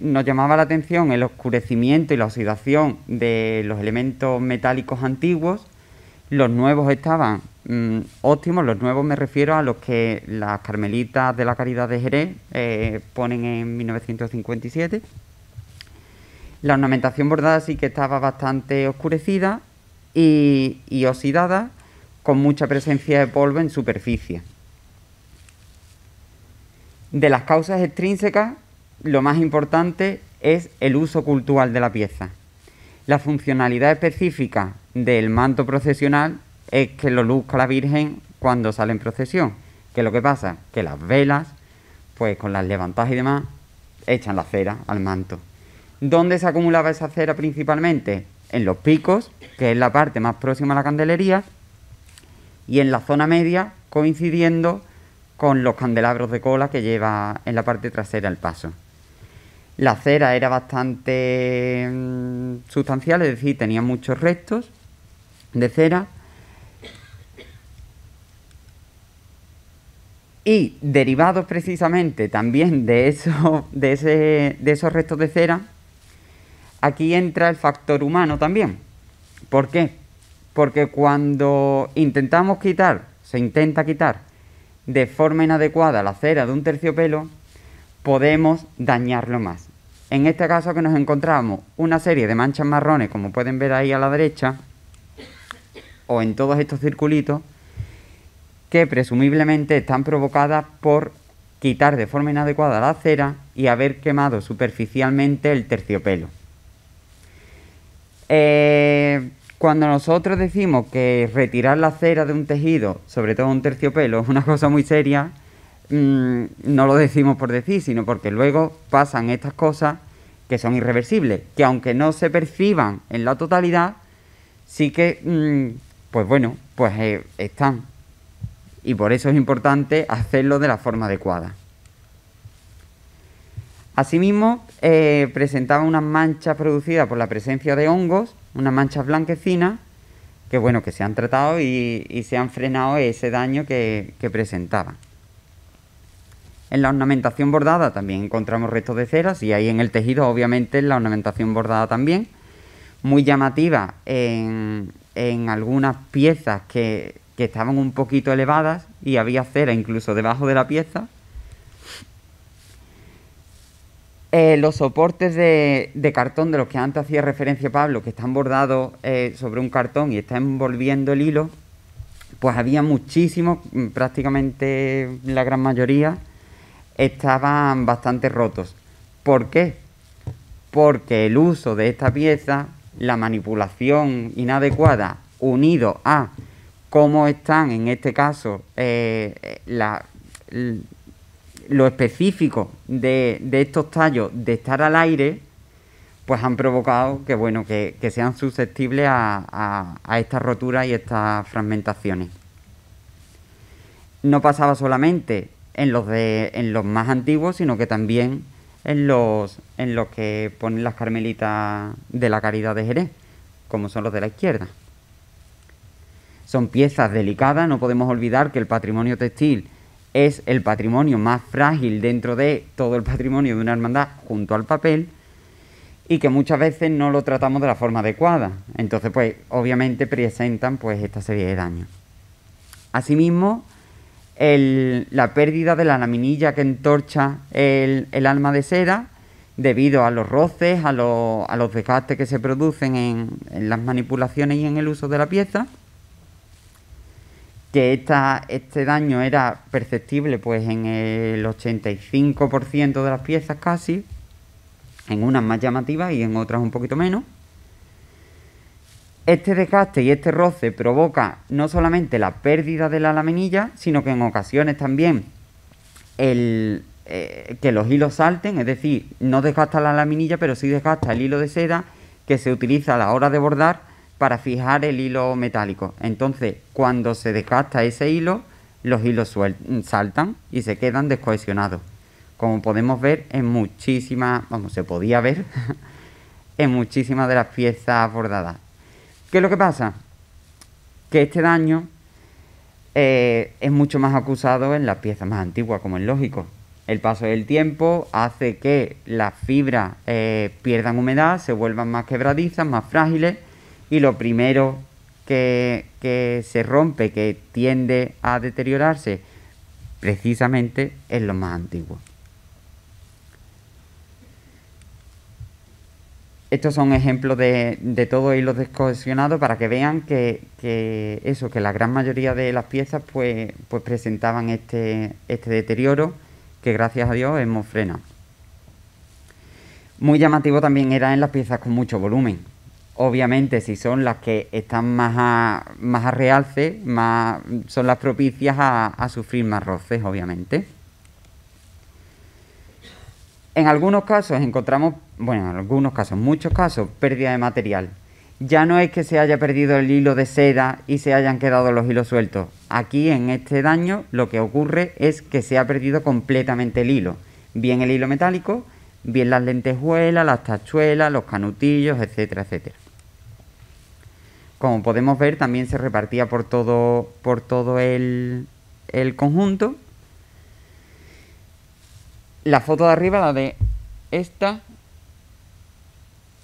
nos llamaba la atención el oscurecimiento y la oxidación de los elementos metálicos antiguos. Los nuevos estaban óptimos, los nuevos me refiero a los que las carmelitas de la Caridad de Jerez ponen en 1957. La ornamentación bordada sí que estaba bastante oscurecida y oxidada, con mucha presencia de polvo en superficie. De las causas extrínsecas, lo más importante es el uso cultural de la pieza. La funcionalidad específica del manto procesional es que lo luzca la Virgen cuando sale en procesión. ¿Qué es lo que pasa? Que las velas, pues con las levantadas y demás, echan la cera al manto. ¿Dónde se acumulaba esa cera principalmente? En los picos, que es la parte más próxima a la candelería, y en la zona media, coincidiendo con los candelabros de cola que lleva en la parte trasera el paso. La cera era bastante sustancial, es decir, tenía muchos restos de cera. Y derivados precisamente también de esos restos de cera, aquí entra el factor humano también. ¿Por qué? Porque cuando se intenta quitar de forma inadecuada la cera de un terciopelo, podemos dañarlo más. En este caso que nos encontramos una serie de manchas marrones, como pueden ver ahí a la derecha, o en todos estos circulitos, que presumiblemente están provocadas por quitar de forma inadecuada la cera y haber quemado superficialmente el terciopelo. Cuando nosotros decimos que retirar la cera de un tejido, sobre todo un terciopelo, es una cosa muy seria, no lo decimos por decir, sino porque luego pasan estas cosas que son irreversibles, que aunque no se perciban en la totalidad, sí que, están. Y por eso es importante hacerlo de la forma adecuada. Asimismo, presentaba unas manchas producidas por la presencia de hongos, unas manchas blanquecinas, que se han tratado y se han frenado ese daño que presentaba. En la ornamentación bordada también encontramos restos de ceras, y ahí en el tejido, obviamente, en la ornamentación bordada también. Muy llamativa en algunas piezas que estaban un poquito elevadas y había cera incluso debajo de la pieza. Los soportes de cartón de los que antes hacía referencia Pablo, que están bordados sobre un cartón y está envolviendo el hilo, pues había muchísimos, prácticamente la gran mayoría, estaban bastante rotos. ¿Por qué? Porque el uso de esta pieza, la manipulación inadecuada, unido a cómo están, en este caso, lo específico de estos tallos de estar al aire, pues han provocado que sean susceptibles a estas roturas y estas fragmentaciones. No pasaba solamente en los más antiguos, sino que también en los que ponen las carmelitas de la Caridad de Jerez, como son los de la izquierda. Son piezas delicadas, no podemos olvidar que el patrimonio textil es el patrimonio más frágil dentro de todo el patrimonio de una hermandad junto al papel, y que muchas veces no lo tratamos de la forma adecuada. Entonces, pues, obviamente presentan esta serie de daños. Asimismo, la pérdida de la laminilla que entorcha el alma de seda, debido a los roces, a los desgastes que se producen en las manipulaciones y en el uso de la pieza, que este daño era perceptible pues en el 85% de las piezas casi, en unas más llamativas y en otras un poquito menos. Este desgaste y este roce provoca no solamente la pérdida de la laminilla, sino que en ocasiones también que los hilos salten, es decir, no desgasta la laminilla, pero sí desgasta el hilo de seda que se utiliza a la hora de bordar para fijar el hilo metálico. Entonces, cuando se desgasta ese hilo, los hilos saltan y se quedan descohesionados. Como podemos ver en se podía ver en muchísimas de las piezas bordadas. ¿Qué es lo que pasa? Que este daño es mucho más acusado en las piezas más antiguas, como es lógico. El paso del tiempo hace que las fibras pierdan humedad, se vuelvan más quebradizas, más frágiles, y lo primero que se rompe, que tiende a deteriorarse, precisamente es lo más antiguo. Estos son ejemplos de todo hilos descohesionados para que vean que la gran mayoría de las piezas pues presentaban este deterioro que gracias a Dios hemos frenado. Muy llamativo también era en las piezas con mucho volumen. Obviamente, si son las que están más a realce, son las propicias a sufrir más roces, obviamente. En algunos casos encontramos, muchos casos, pérdida de material. Ya no es que se haya perdido el hilo de seda y se hayan quedado los hilos sueltos. Aquí, en este daño, lo que ocurre es que se ha perdido completamente el hilo. Bien el hilo metálico, bien las lentejuelas, las tachuelas, los canutillos, etcétera, etcétera. Como podemos ver, también se repartía por todo el conjunto. La foto de arriba, la de esta.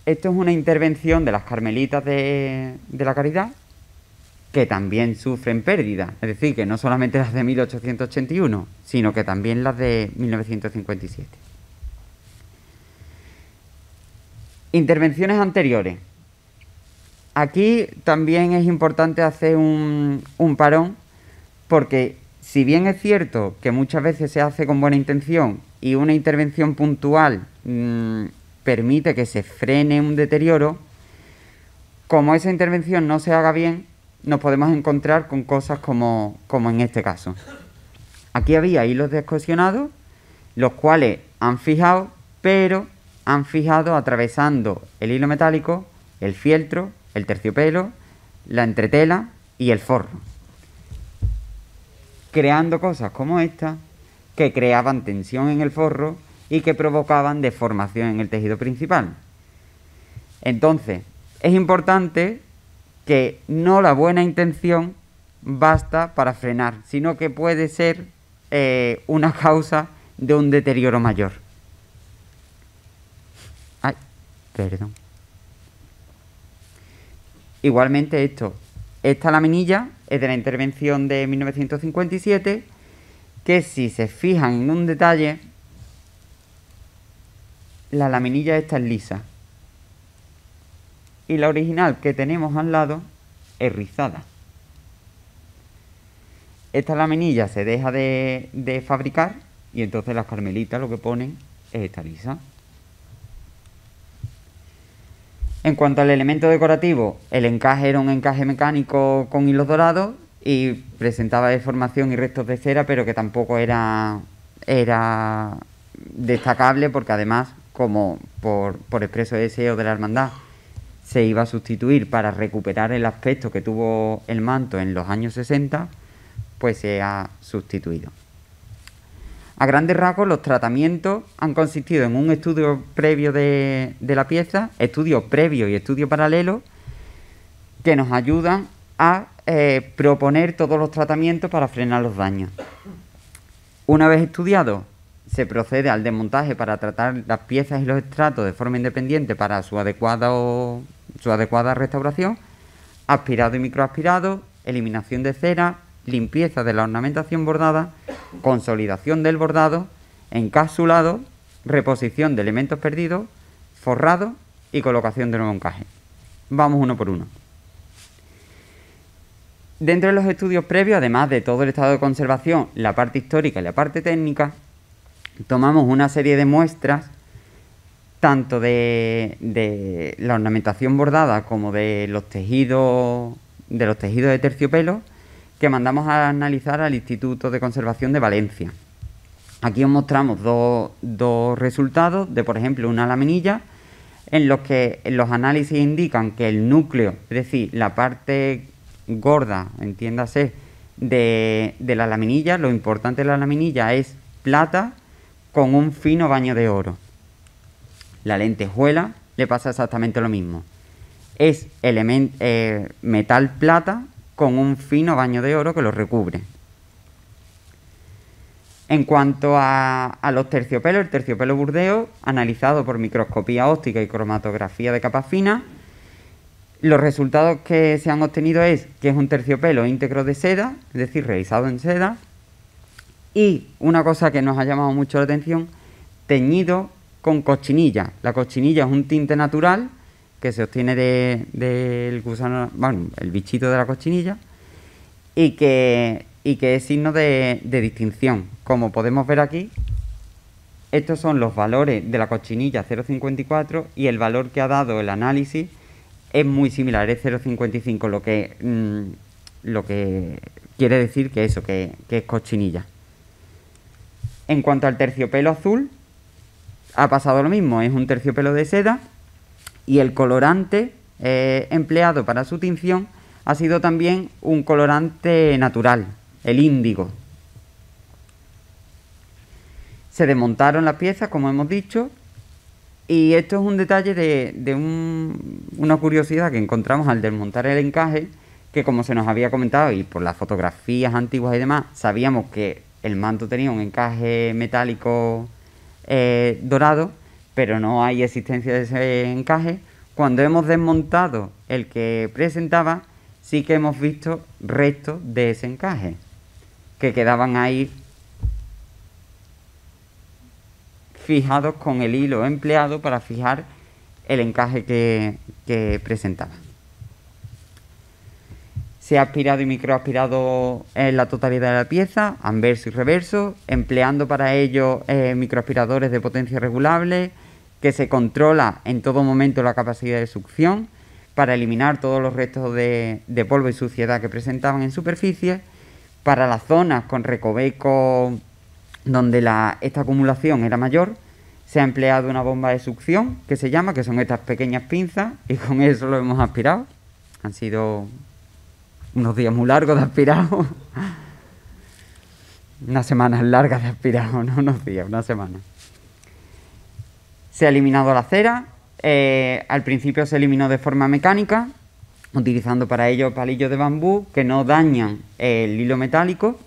Esto es una intervención de las Carmelitas de la Caridad, que también sufren pérdida. Es decir, que no solamente las de 1881, sino que también las de 1957. Intervenciones anteriores. Aquí también es importante hacer un parón, porque si bien es cierto que muchas veces se hace con buena intención y una intervención puntual permite que se frene un deterioro, como esa intervención no se haga bien, nos podemos encontrar con cosas como en este caso. Aquí había hilos descohesionados, los cuales han fijado, pero han fijado atravesando el hilo metálico, el fieltro, el terciopelo, la entretela y el forro, creando cosas como esta, que creaban tensión en el forro y que provocaban deformación en el tejido principal. Entonces, es importante que no la buena intención basta para frenar, sino que puede ser una causa de un deterioro mayor. Ay, perdón. Igualmente esta laminilla es de la intervención de 1957, que si se fijan en un detalle, la laminilla esta es lisa y la original que tenemos al lado es rizada. Esta laminilla se deja de fabricar y entonces las Carmelitas lo que ponen es esta lisa. En cuanto al elemento decorativo, el encaje era un encaje mecánico con hilos dorados y presentaba deformación y restos de cera, pero que tampoco era destacable, porque además, como por expreso deseo de la hermandad, se iba a sustituir para recuperar el aspecto que tuvo el manto en los años 60, pues se ha sustituido. A grandes rasgos, los tratamientos han consistido en un estudio previo de la pieza, estudio previo y estudio paralelo, que nos ayudan a proponer todos los tratamientos para frenar los daños. Una vez estudiado, se procede al desmontaje para tratar las piezas y los estratos de forma independiente para su adecuada restauración, aspirado y microaspirado, eliminación de cera, limpieza de la ornamentación bordada, consolidación del bordado, encapsulado, reposición de elementos perdidos, forrado y colocación de nuevo encaje. Vamos uno por uno. Dentro de los estudios previos, además de todo el estado de conservación, la parte histórica y la parte técnica, tomamos una serie de muestras tanto de la ornamentación bordada como de los tejidos de terciopelo, que mandamos a analizar al Instituto de Conservación de Valencia. Aquí os mostramos dos resultados de, por ejemplo, una laminilla en los que los análisis indican que el núcleo, es decir, la parte gorda, entiéndase, de la laminilla, lo importante de la laminilla es plata con un fino baño de oro. La lentejuela le pasa exactamente lo mismo. Es metal plata con un fino baño de oro que lo recubre. En cuanto a los terciopelos, el terciopelo Burdeos, analizado por microscopía óptica y cromatografía de capa fina, los resultados que se han obtenido es que es un terciopelo íntegro de seda, es decir, realizado en seda, y una cosa que nos ha llamado mucho la atención, teñido con cochinilla. La cochinilla es un tinte natural que se obtiene del gusano, bueno, el bichito de la cochinilla, y que es signo de distinción. Como podemos ver aquí, estos son los valores de la cochinilla 0,54 y el valor que ha dado el análisis es muy similar, es 0,55, lo que quiere decir que eso, que es cochinilla. En cuanto al terciopelo azul, ha pasado lo mismo, es un terciopelo de seda y el colorante empleado para su tinción ha sido también un colorante natural, el índigo. Se desmontaron las piezas, como hemos dicho, y esto es un detalle de una curiosidad que encontramos al desmontar el encaje, que como se nos había comentado y por las fotografías antiguas y demás, sabíamos que el manto tenía un encaje metálico dorado, pero no hay existencia de ese encaje. Cuando hemos desmontado el que presentaba, sí que hemos visto restos de ese encaje, que quedaban ahí fijados con el hilo empleado para fijar el encaje que presentaba. Se ha aspirado y microaspirado en la totalidad de la pieza, anverso y reverso, empleando para ello microaspiradores de potencia regulable, que se controla en todo momento la capacidad de succión para eliminar todos los restos de polvo y suciedad que presentaban en superficie. Para las zonas con recoveco donde esta acumulación era mayor, se ha empleado una bomba de succión que se llama, que son estas pequeñas pinzas, y con eso lo hemos aspirado. Han sido unos días muy largos de aspirado. Unas semanas largas de aspirado, no unos días, una semana. Se ha eliminado la cera. Al principio se eliminó de forma mecánica, utilizando para ello palillos de bambú que no dañan el hilo metálico.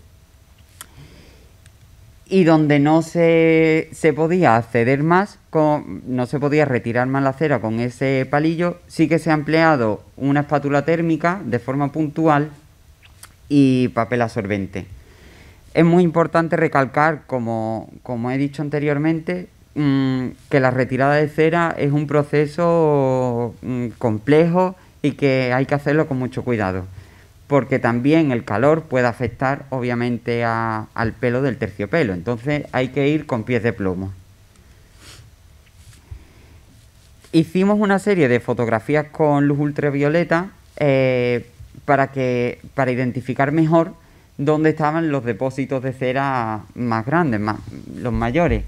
Y donde no se podía acceder más, no se podía retirar más la cera con ese palillo, sí que se ha empleado una espátula térmica de forma puntual y papel absorbente. Es muy importante recalcar, como he dicho anteriormente, que la retirada de cera es un proceso complejo y que hay que hacerlo con mucho cuidado, porque también el calor puede afectar obviamente al pelo del terciopelo, entonces hay que ir con pies de plomo. Hicimos una serie de fotografías con luz ultravioleta para identificar mejor dónde estaban los depósitos de cera más grandes, los mayores.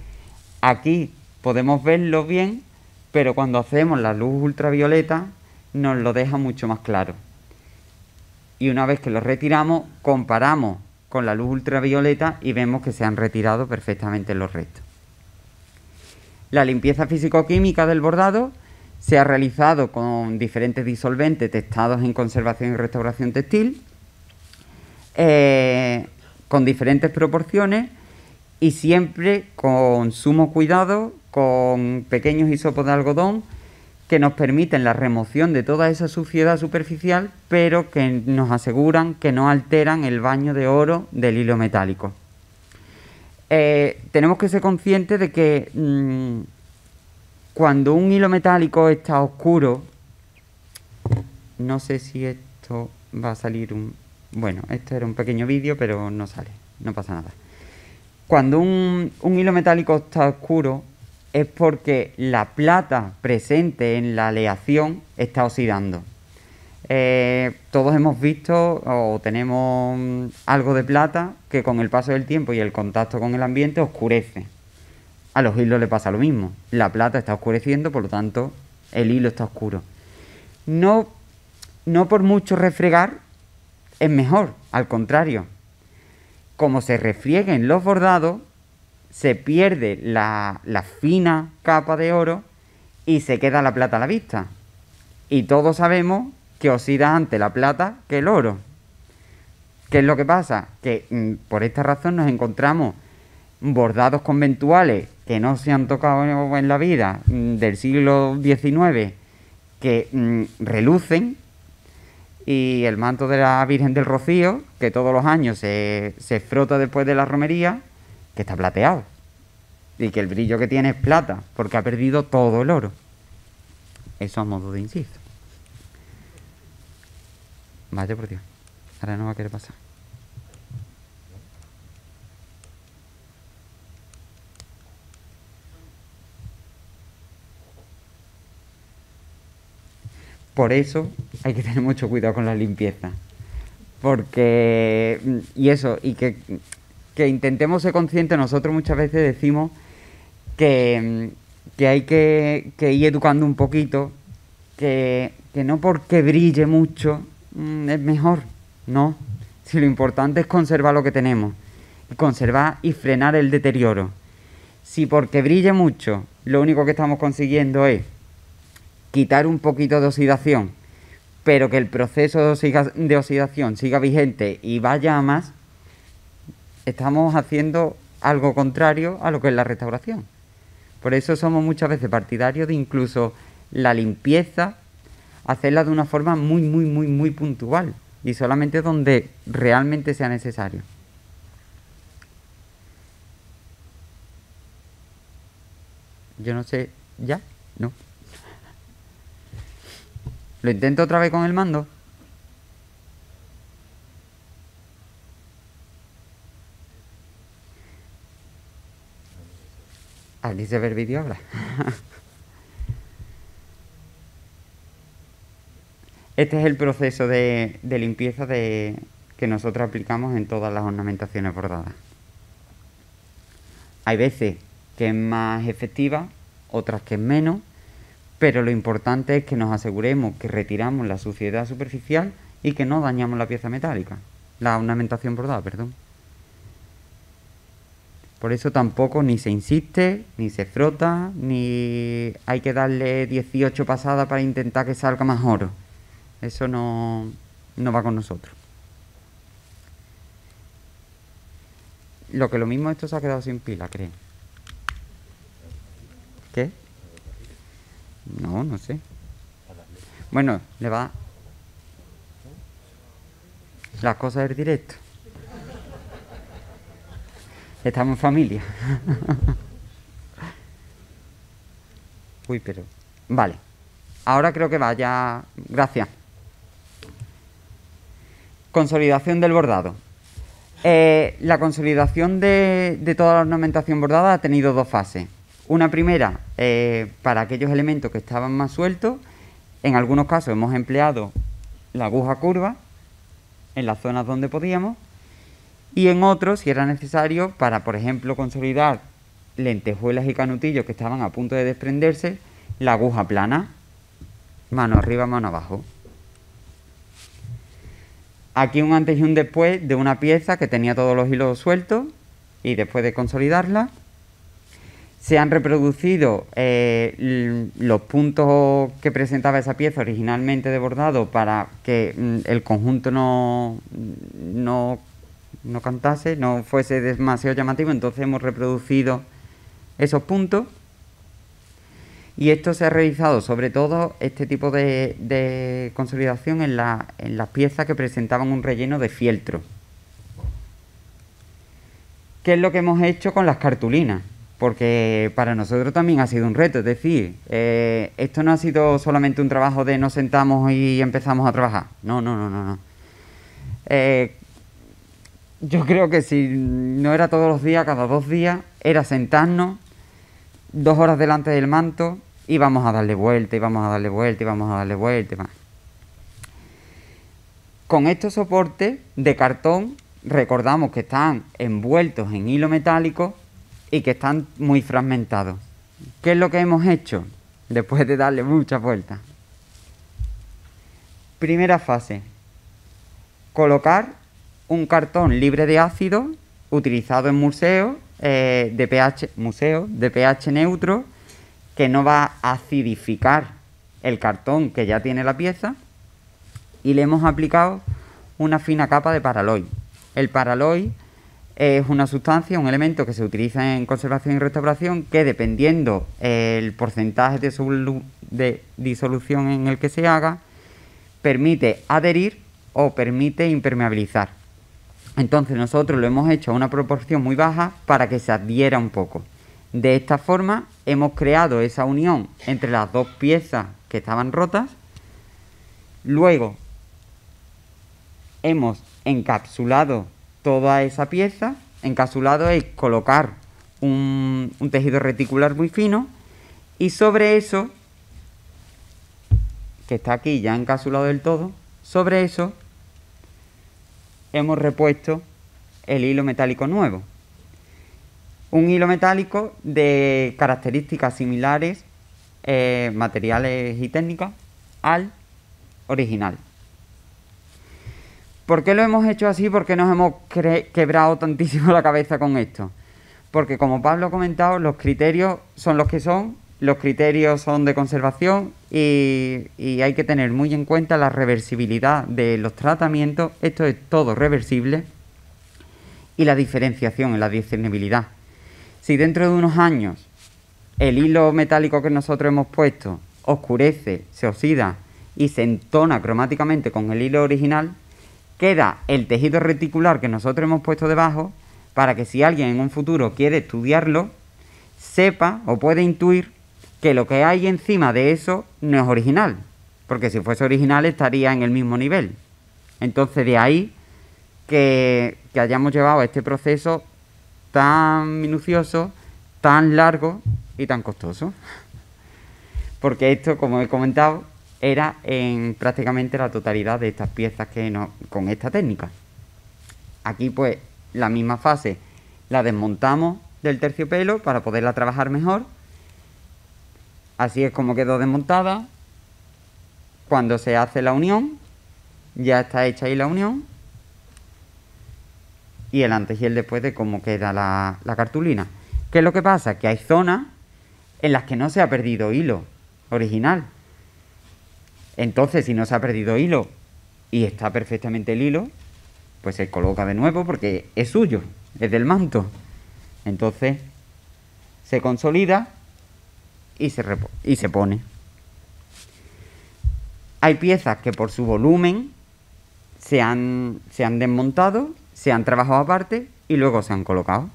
Aquí podemos verlo bien, pero cuando hacemos la luz ultravioleta nos lo deja mucho más claro. Y una vez que lo retiramos, comparamos con la luz ultravioleta y vemos que se han retirado perfectamente los restos. La limpieza físico-química del bordado se ha realizado con diferentes disolventes testados en conservación y restauración textil, con diferentes proporciones y siempre con sumo cuidado, con pequeños hisopos de algodón que nos permiten la remoción de toda esa suciedad superficial, pero que nos aseguran que no alteran el baño de oro del hilo metálico. Tenemos que ser conscientes de que cuando un hilo metálico está oscuro, no sé si esto va a salir bueno, esto era un pequeño vídeo, pero no sale, no pasa nada. Cuando un hilo metálico está oscuro es porque la plata presente en la aleación está oxidando. Todos hemos visto o tenemos algo de plata que con el paso del tiempo y el contacto con el ambiente oscurece. A los hilos le pasa lo mismo. La plata está oscureciendo, por lo tanto el hilo está oscuro. No por mucho refregar es mejor, al contrario. Como se refrieguen los bordados, se pierde la fina capa de oro y se queda la plata a la vista. Y todos sabemos que oxida antes la plata que el oro. ¿Qué es lo que pasa? Que por esta razón nos encontramos bordados conventuales que no se han tocado en la vida del siglo XIX, que relucen, y el manto de la Virgen del Rocío, que todos los años se frota después de la romería, que está plateado. Y que el brillo que tiene es plata, porque ha perdido todo el oro. Eso a modo de inciso. Vaya por Dios. Ahora no va a querer pasar. Por eso hay que tener mucho cuidado con la limpieza. Porque, y que intentemos ser conscientes. Nosotros muchas veces decimos que hay que ir educando un poquito, que no porque brille mucho es mejor, no. Si lo importante es conservar lo que tenemos, conservar y frenar el deterioro. Si porque brille mucho lo único que estamos consiguiendo es quitar un poquito de oxidación, pero que el proceso de oxidación siga vigente y vaya a más, estamos haciendo algo contrario a lo que es la restauración. Por eso somos muchas veces partidarios de incluso la limpieza, hacerla de una forma muy puntual y solamente donde realmente sea necesario. Yo no sé, ¿ya? No. ¿Lo intento otra vez con el mando? Aquí se ve el vídeo ahora. Este es el proceso de limpieza que nosotros aplicamos en todas las ornamentaciones bordadas. Hay veces que es más efectiva, otras que es menos, pero lo importante es que nos aseguremos que retiramos la suciedad superficial y que no dañamos la pieza metálica, la ornamentación bordada, perdón. Por eso tampoco ni se insiste, ni se frota, ni hay que darle 18 pasadas para intentar que salga más oro. Eso no va con nosotros. Lo mismo esto se ha quedado sin pila, creo. ¿Qué? No sé. Bueno, le va... Las cosas del directo. Estamos en familia. Uy, pero... Vale. Ahora creo que va ya... Gracias. Consolidación del bordado. La consolidación de toda la ornamentación bordada ha tenido dos fases. Una primera, para aquellos elementos que estaban más sueltos. En algunos casos hemos empleado la aguja curva en las zonas donde podíamos. Y en otros, si era necesario, para, por ejemplo, consolidar lentejuelas y canutillos que estaban a punto de desprenderse, la aguja plana, mano arriba, mano abajo. Aquí un antes y un después de una pieza que tenía todos los hilos sueltos y después de consolidarla, se han reproducido los puntos que presentaba esa pieza originalmente de bordado para que el conjunto no cantase, no fuese demasiado llamativo. Entonces hemos reproducido esos puntos y esto se ha realizado sobre todo este tipo de consolidación en las piezas que presentaban un relleno de fieltro. ¿Qué es lo que hemos hecho con las cartulinas? Porque para nosotros también ha sido un reto, es decir, esto no ha sido solamente un trabajo de nos sentamos y empezamos a trabajar. No. Yo creo que si no era todos los días, cada 2 días, era sentarnos 2 horas delante del manto y vamos a darle vuelta, y vamos a darle vuelta, y vamos a darle vuelta y más. Con estos soportes de cartón, recordamos que están envueltos en hilo metálico y que están muy fragmentados. ¿Qué es lo que hemos hecho? Después de darle muchas vueltas. Primera fase. Colocar un cartón libre de ácido utilizado en museos de pH neutro que no va a acidificar el cartón que ya tiene la pieza, y le hemos aplicado una fina capa de Paraloid. El Paraloid es una sustancia, un elemento que se utiliza en conservación y restauración, que dependiendo el porcentaje de disolución en el que se haga, permite adherir o permite impermeabilizar. Entonces nosotros lo hemos hecho a una proporción muy baja para que se adhiera un poco. De esta forma hemos creado esa unión entre las dos piezas que estaban rotas. Luego hemos encapsulado toda esa pieza. Encapsulado es colocar un tejido reticular muy fino, y sobre eso, que está aquí ya encapsulado del todo, sobre eso hemos repuesto el hilo metálico nuevo. Un hilo metálico de características similares, materiales y técnicas, al original. ¿Por qué lo hemos hecho así? ¿Por qué nos hemos quebrado tantísimo la cabeza con esto? Porque, como Pablo ha comentado, los criterios son los que son, los criterios son de conservación, y hay que tener muy en cuenta la reversibilidad de los tratamientos. Esto es todo reversible, y la diferenciación en la discernibilidad. Si dentro de unos años el hilo metálico que nosotros hemos puesto oscurece, se oxida y se entona cromáticamente con el hilo original, queda el tejido reticular que nosotros hemos puesto debajo, para que si alguien en un futuro quiere estudiarlo, sepa o puede intuir que lo que hay encima de eso no es original, porque si fuese original estaría en el mismo nivel. Entonces, de ahí que hayamos llevado este proceso tan minucioso, tan largo y tan costoso. Porque esto, como he comentado, era en prácticamente la totalidad de estas piezas con esta técnica. Aquí, pues, la misma fase la desmontamos del terciopelo para poderla trabajar mejor. Así es como quedó desmontada. Cuando se hace la unión, ya está hecha ahí la unión, y el antes y el después de cómo queda la cartulina. ¿Qué es lo que pasa? Que hay zonas en las que no se ha perdido hilo original. Entonces, si no se ha perdido hilo y está perfectamente el hilo, pues se coloca de nuevo porque es suyo, es del manto. Entonces se consolida y se pone. Hay piezas que por su volumen se han desmontado, se han trabajado aparte y luego se han colocado.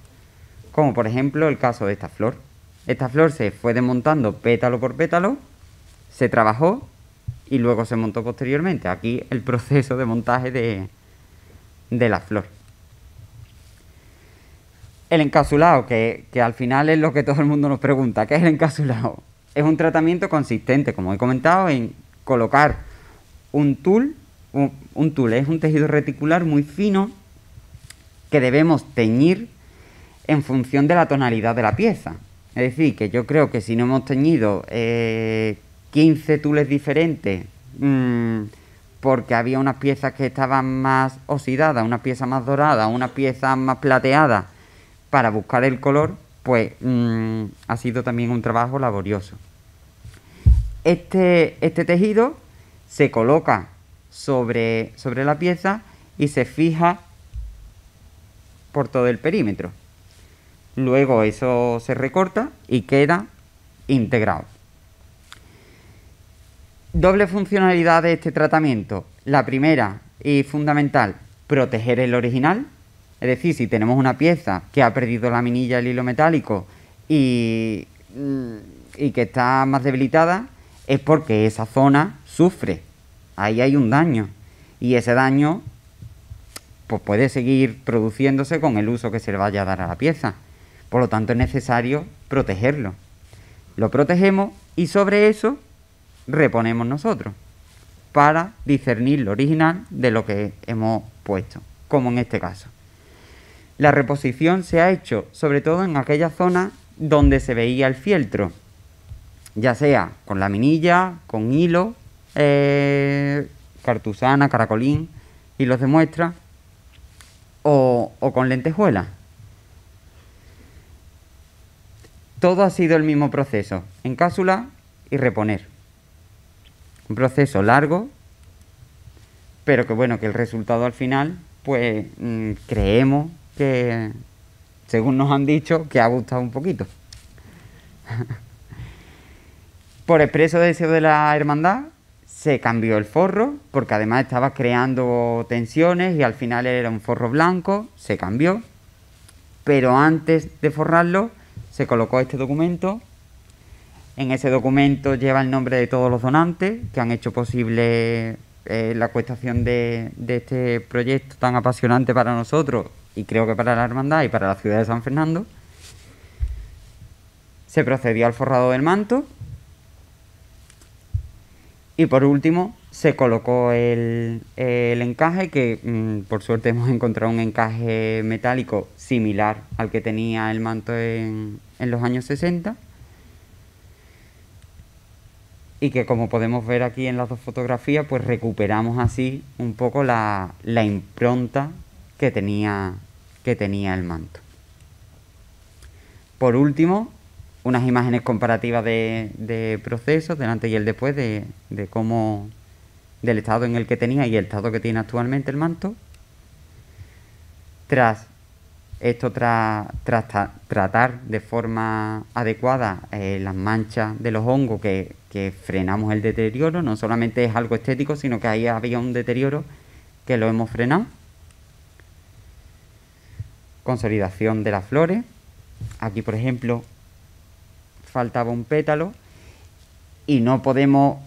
Como por ejemplo el caso de esta flor. Esta flor se fue desmontando pétalo por pétalo, se trabajó y luego se montó posteriormente. Aquí el proceso de montaje de la flor. El encapsulado, que al final es lo que todo el mundo nos pregunta. ¿Qué es el encapsulado? Es un tratamiento consistente, como he comentado, en colocar un tul. Un tul es un tejido reticular muy fino que debemos teñir en función de la tonalidad de la pieza. Es decir, que yo creo que si no hemos teñido 15 tules diferentes, porque había unas piezas que estaban más oxidadas, una pieza más dorada, una pieza más plateada, para buscar el color, pues ha sido también un trabajo laborioso. Este tejido se coloca sobre la pieza y se fija por todo el perímetro. Luego eso se recorta y queda integrado. Doble funcionalidad de este tratamiento. La primera y fundamental, proteger el original. Es decir, si tenemos una pieza que ha perdido la minilla, el hilo metálico y que está más debilitada, es porque esa zona sufre. Ahí hay un daño. Y ese daño pues puede seguir produciéndose con el uso que se le vaya a dar a la pieza. Por lo tanto, es necesario protegerlo. Lo protegemos y sobre eso reponemos nosotros para discernir lo original de lo que hemos puesto, como en este caso. La reposición se ha hecho sobre todo en aquella zona donde se veía el fieltro, ya sea con laminilla, con hilo, cartusana, caracolín, hilos de muestra o con lentejuela. todo ha sido el mismo proceso, encápsula y reponer. Un proceso largo, pero que bueno, que el resultado al final, pues creemos que, según nos han dicho, que ha gustado un poquito. Por expreso deseo de la hermandad, se cambió el forro, porque además estaba creando tensiones y al final era un forro blanco, se cambió. Pero antes de forrarlo, se colocó este documento. En ese documento lleva el nombre de todos los donantes que han hecho posible la cuestación de este proyecto tan apasionante para nosotros y creo que para la hermandad y para la ciudad de San Fernando. Se procedió al forrado del manto y por último se colocó el encaje que por suerte hemos encontrado un encaje metálico similar al que tenía el manto en los años 60 y que, como podemos ver aquí en las dos fotografías, pues recuperamos así un poco la impronta que tenía el manto. Por último, unas imágenes comparativas de procesos, del antes y el después, de cómo, del estado en el que tenía y el estado que tiene actualmente el manto. Tras tratar de forma adecuada las manchas de los hongos que frenamos el deterioro, no solamente es algo estético, sino que ahí había un deterioro que lo hemos frenado. Consolidación de las flores. Aquí, por ejemplo, faltaba un pétalo y no podemos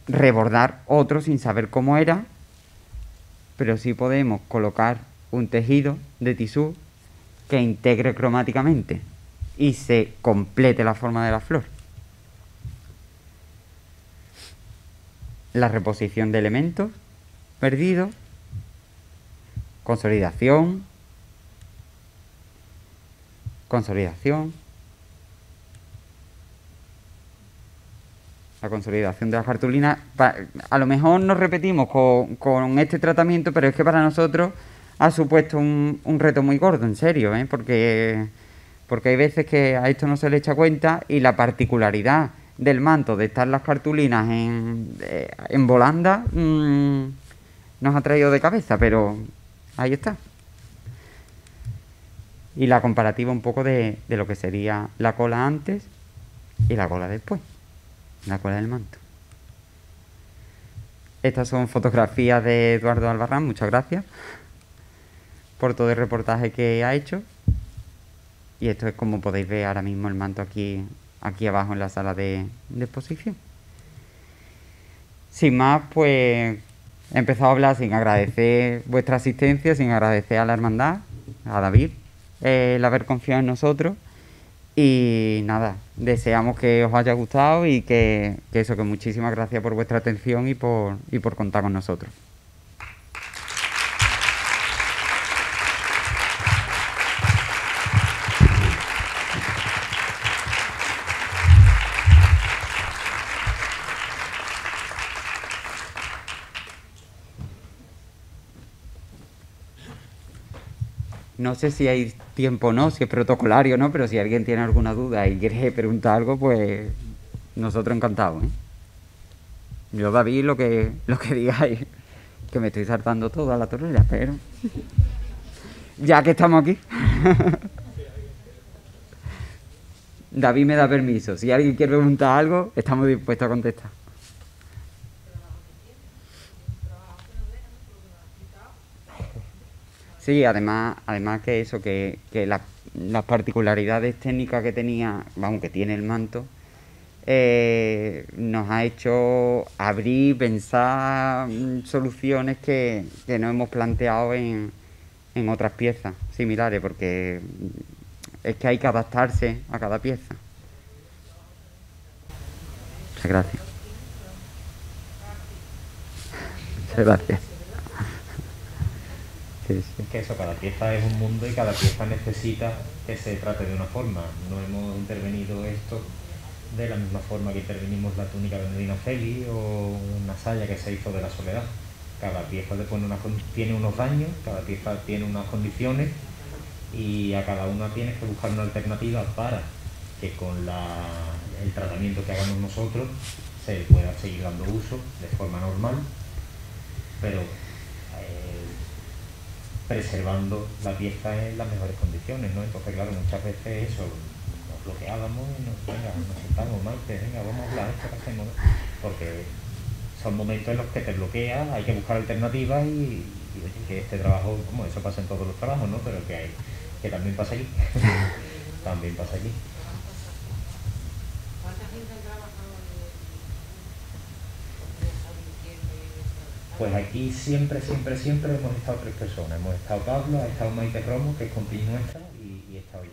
rebordar otro sin saber cómo era, pero sí podemos colocar un tejido de tisú que integre cromáticamente y se complete la forma de la flor. La reposición de elementos perdidos, consolidación, la consolidación de la cartulina. A lo mejor nos repetimos con este tratamiento, pero es que para nosotros ha supuesto un reto muy gordo, en serio, porque hay veces que a esto no se le echa cuenta y la particularidad del manto de estar las cartulinas en volanda nos ha traído de cabeza, pero ahí está. Y la comparativa un poco de lo que sería la cola antes y la cola después, la cola del manto. Estas son fotografías de Eduardo Albarrán, muchas gracias por todo el reportaje que ha hecho. Y esto es como podéis ver ahora mismo el manto aquí abajo en la sala de exposición. Sin más, pues he empezado a hablar sin agradecer vuestra asistencia, sin agradecer a la hermandad, a David, el haber confiado en nosotros. Y nada, deseamos que os haya gustado y que muchísimas gracias por vuestra atención y por contar con nosotros. No sé si hay tiempo o no, si es protocolario o no, pero si alguien tiene alguna duda y quiere preguntar algo, pues nosotros encantados, ¿eh? Yo, David, lo que digáis, que me estoy saltando toda la torrera, pero ya que estamos aquí. David me da permiso. Si alguien quiere preguntar algo, estamos dispuestos a contestar. Sí, además que eso, que las particularidades técnicas que tenía, vamos, que tiene el manto, nos ha hecho abrir, pensar soluciones que no hemos planteado en otras piezas similares, porque es que hay que adaptarse a cada pieza. Muchas gracias. Muchas gracias. Sí, sí. Es que eso, cada pieza es un mundo y cada pieza necesita que se trate de una forma. No hemos intervenido esto de la misma forma que intervenimos la túnica de Medina Celi o una saya que se hizo de la Soledad. Cada pieza tiene unos daños, cada pieza tiene unas condiciones y a cada una tienes que buscar una alternativa para que con el tratamiento que hagamos nosotros se pueda seguir dando uso de forma normal, pero preservando la pieza en las mejores condiciones, ¿no? Entonces, claro, muchas veces eso, nos bloqueábamos y nos sentamos, Maite, venga, vamos a hablar, esto que hacemos, porque son momentos en los que te bloqueas, hay que buscar alternativas y oye, que este trabajo, como eso pasa en todos los trabajos, ¿no? Pero que también pasa aquí, también pasa aquí. ¿Cuánta gente ha trabajado Pues aquí siempre hemos estado 3 personas. Hemos estado Pablo, ha estado Maite Romo, que es compi nuestra, y he estado yo.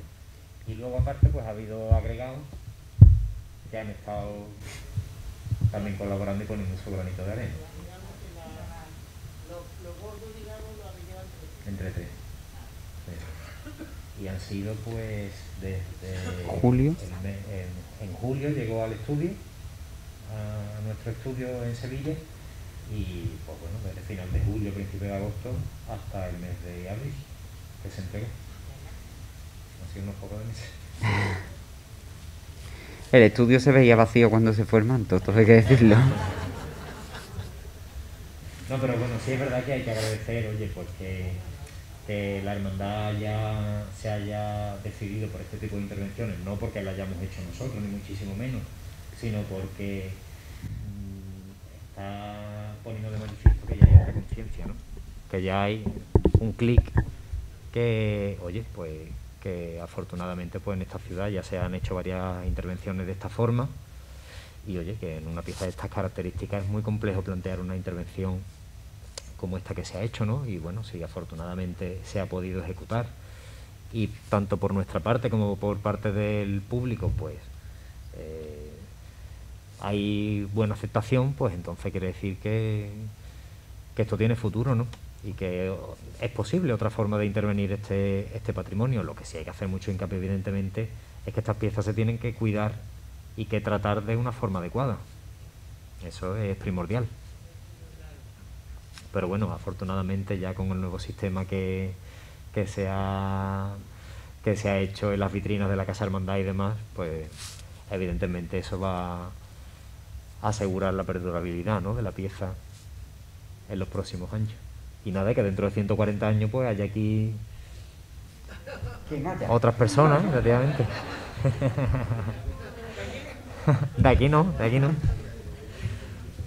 Y luego aparte pues ha habido agregados que han estado también colaborando y poniendo su granito de arena. Lo gordo, digamos, lo habéis llevado Entre 3. Sí. Y han sido pues desde julio. En julio llegó al estudio, a nuestro estudio en Sevilla, y pues bueno, desde final de julio, principio de agosto, hasta el mes de abril, que se entregó. Han sido unos pocos de meses. El estudio se veía vacío cuando se fue el manto, esto hay que decirlo. No, pero bueno, sí es verdad que hay que agradecer, oye, pues que la hermandad ya se haya decidido por este tipo de intervenciones, no porque la hayamos hecho nosotros, ni muchísimo menos, sino porque está poniendo de manifiesto que ya hay otra conciencia, ¿no? Que ya hay un clic que, oye, pues que afortunadamente pues en esta ciudad ya se han hecho varias intervenciones de esta forma y oye, que en una pieza de estas características es muy complejo plantear una intervención como esta que se ha hecho, ¿no? Y bueno, sí, afortunadamente se ha podido ejecutar y tanto por nuestra parte como por parte del público pues hay buena aceptación, pues entonces quiere decir que esto tiene futuro, ¿no? Y que es posible otra forma de intervenir este patrimonio. Lo que sí hay que hacer mucho hincapié, evidentemente, es que estas piezas se tienen que cuidar y que tratar de una forma adecuada. Eso es primordial. Pero bueno, afortunadamente ya con el nuevo sistema que se ha hecho en las vitrinas de la Casa Hermandad y demás, pues evidentemente eso va a asegurar la perdurabilidad, ¿no?, de la pieza en los próximos años. Y nada, que dentro de 140 años pues haya aquí otras personas, relativamente. De aquí no.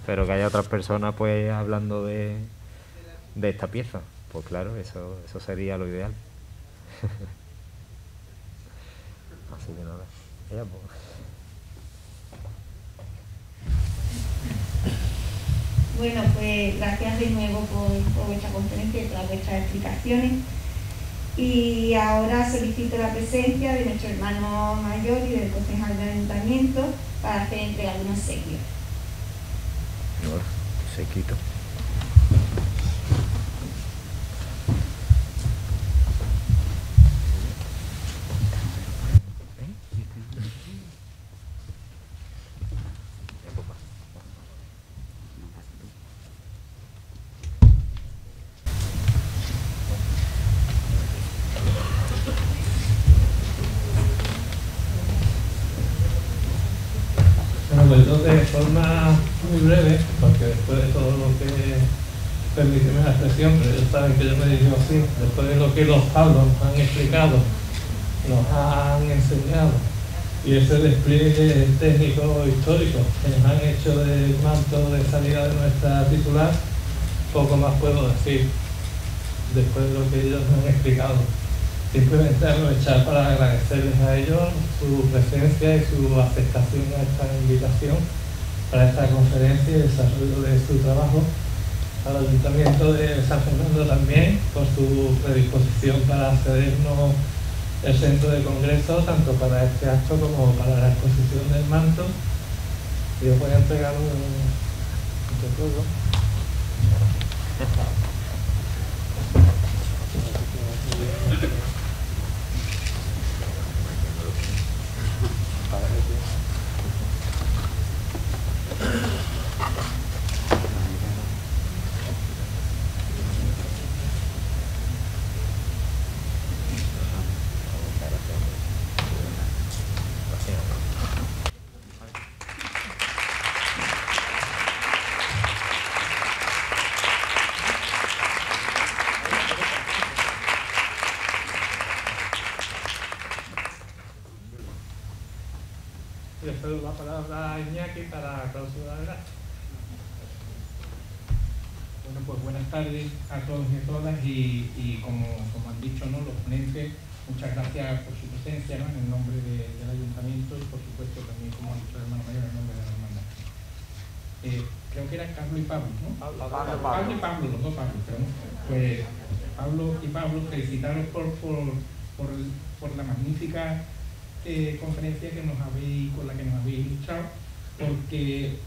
Pero que haya otras personas pues hablando de esta pieza. Pues claro, eso sería lo ideal. Así que nada. Ya, pues. Bueno, pues gracias de nuevo por vuestra conferencia y todas vuestras explicaciones. Y ahora solicito la presencia de nuestro hermano mayor y del concejal del ayuntamiento para hacer entrega de unos obsequios. Ahora, sequito. Bueno, de forma muy breve, porque después de todo lo que, permíteme la expresión, pero ellos saben que yo me dirijo así, después de lo que los Pablos nos han explicado, nos han enseñado, y ese despliegue técnico histórico que nos han hecho del manto de salida de nuestra titular, poco más puedo decir después de lo que ellos nos han explicado. Simplemente aprovechar para agradecerles a ellos su presencia y su aceptación a esta invitación para esta conferencia y el desarrollo de su trabajo. Al Ayuntamiento de San Fernando también por su predisposición para cedernos el centro de congreso tanto para este acto como para la exposición del manto. Y os voy a entregar un recuerdo. cedo la palabra a Iñaki para clausurar el acto. Bueno, pues buenas tardes a todos y a todas y como han dicho, ¿no?, los ponentes, muchas gracias por su presencia, ¿no?, en el nombre del Ayuntamiento y por supuesto también, como ha dicho el hermano mayor, en el nombre de la hermandad. Creo que era Carlos y Pablo, ¿no? Pablo y Pablo, los dos Pablos, pero no. Pues Pablo y Pablo, felicitaros por la magnífica conferencia con la que nos habéis ilustrado, porque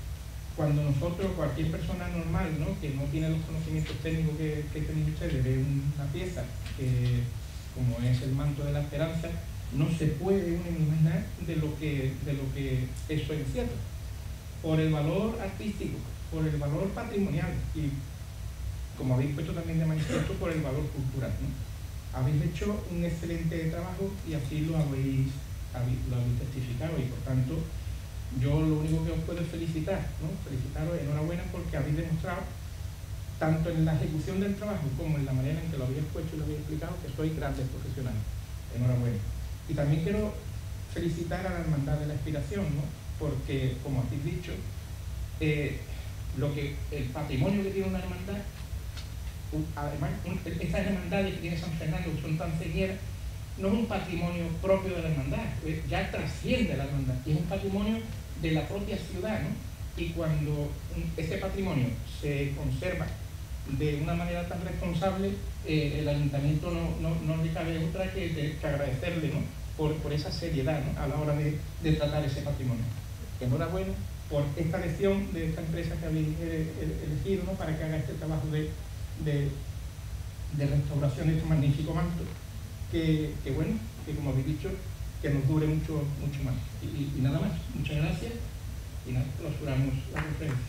cuando nosotros, cualquier persona normal, ¿no?, que no tiene los conocimientos técnicos que tenéis ustedes, ve una pieza como es el manto de la esperanza, no se puede uno imaginar de lo que eso encierra, por el valor artístico, por el valor patrimonial y, como habéis puesto también de manifiesto, por el valor cultural, ¿no? Habéis hecho un excelente trabajo y así lo habéis testificado, y por tanto yo lo único que os puedo es felicitar, ¿no? Felicitaros, enhorabuena, porque habéis demostrado, tanto en la ejecución del trabajo como en la manera en que lo habéis puesto y lo habéis explicado, que sois grandes profesionales. Enhorabuena. Y también quiero felicitar a la Hermandad de la Expiración, ¿no?, porque, como habéis dicho, el patrimonio que tiene una hermandad, además, estas hermandades que tiene San Fernando, que son tan señeras, no es un patrimonio propio de la hermandad, ya trasciende la hermandad, y es un patrimonio de la propia ciudad, ¿no? Y cuando ese patrimonio se conserva de una manera tan responsable, el ayuntamiento no le cabe otra que agradecerle, ¿no?, por esa seriedad, ¿no?, a la hora de tratar ese patrimonio. Enhorabuena por esta elección de esta empresa que habéis elegido, ¿no?, para que haga este trabajo de restauración de este magnífico manto, que bueno, que como habéis dicho, que nos dure mucho más. Y nada más, muchas gracias y nada, clausuramos la conferencia.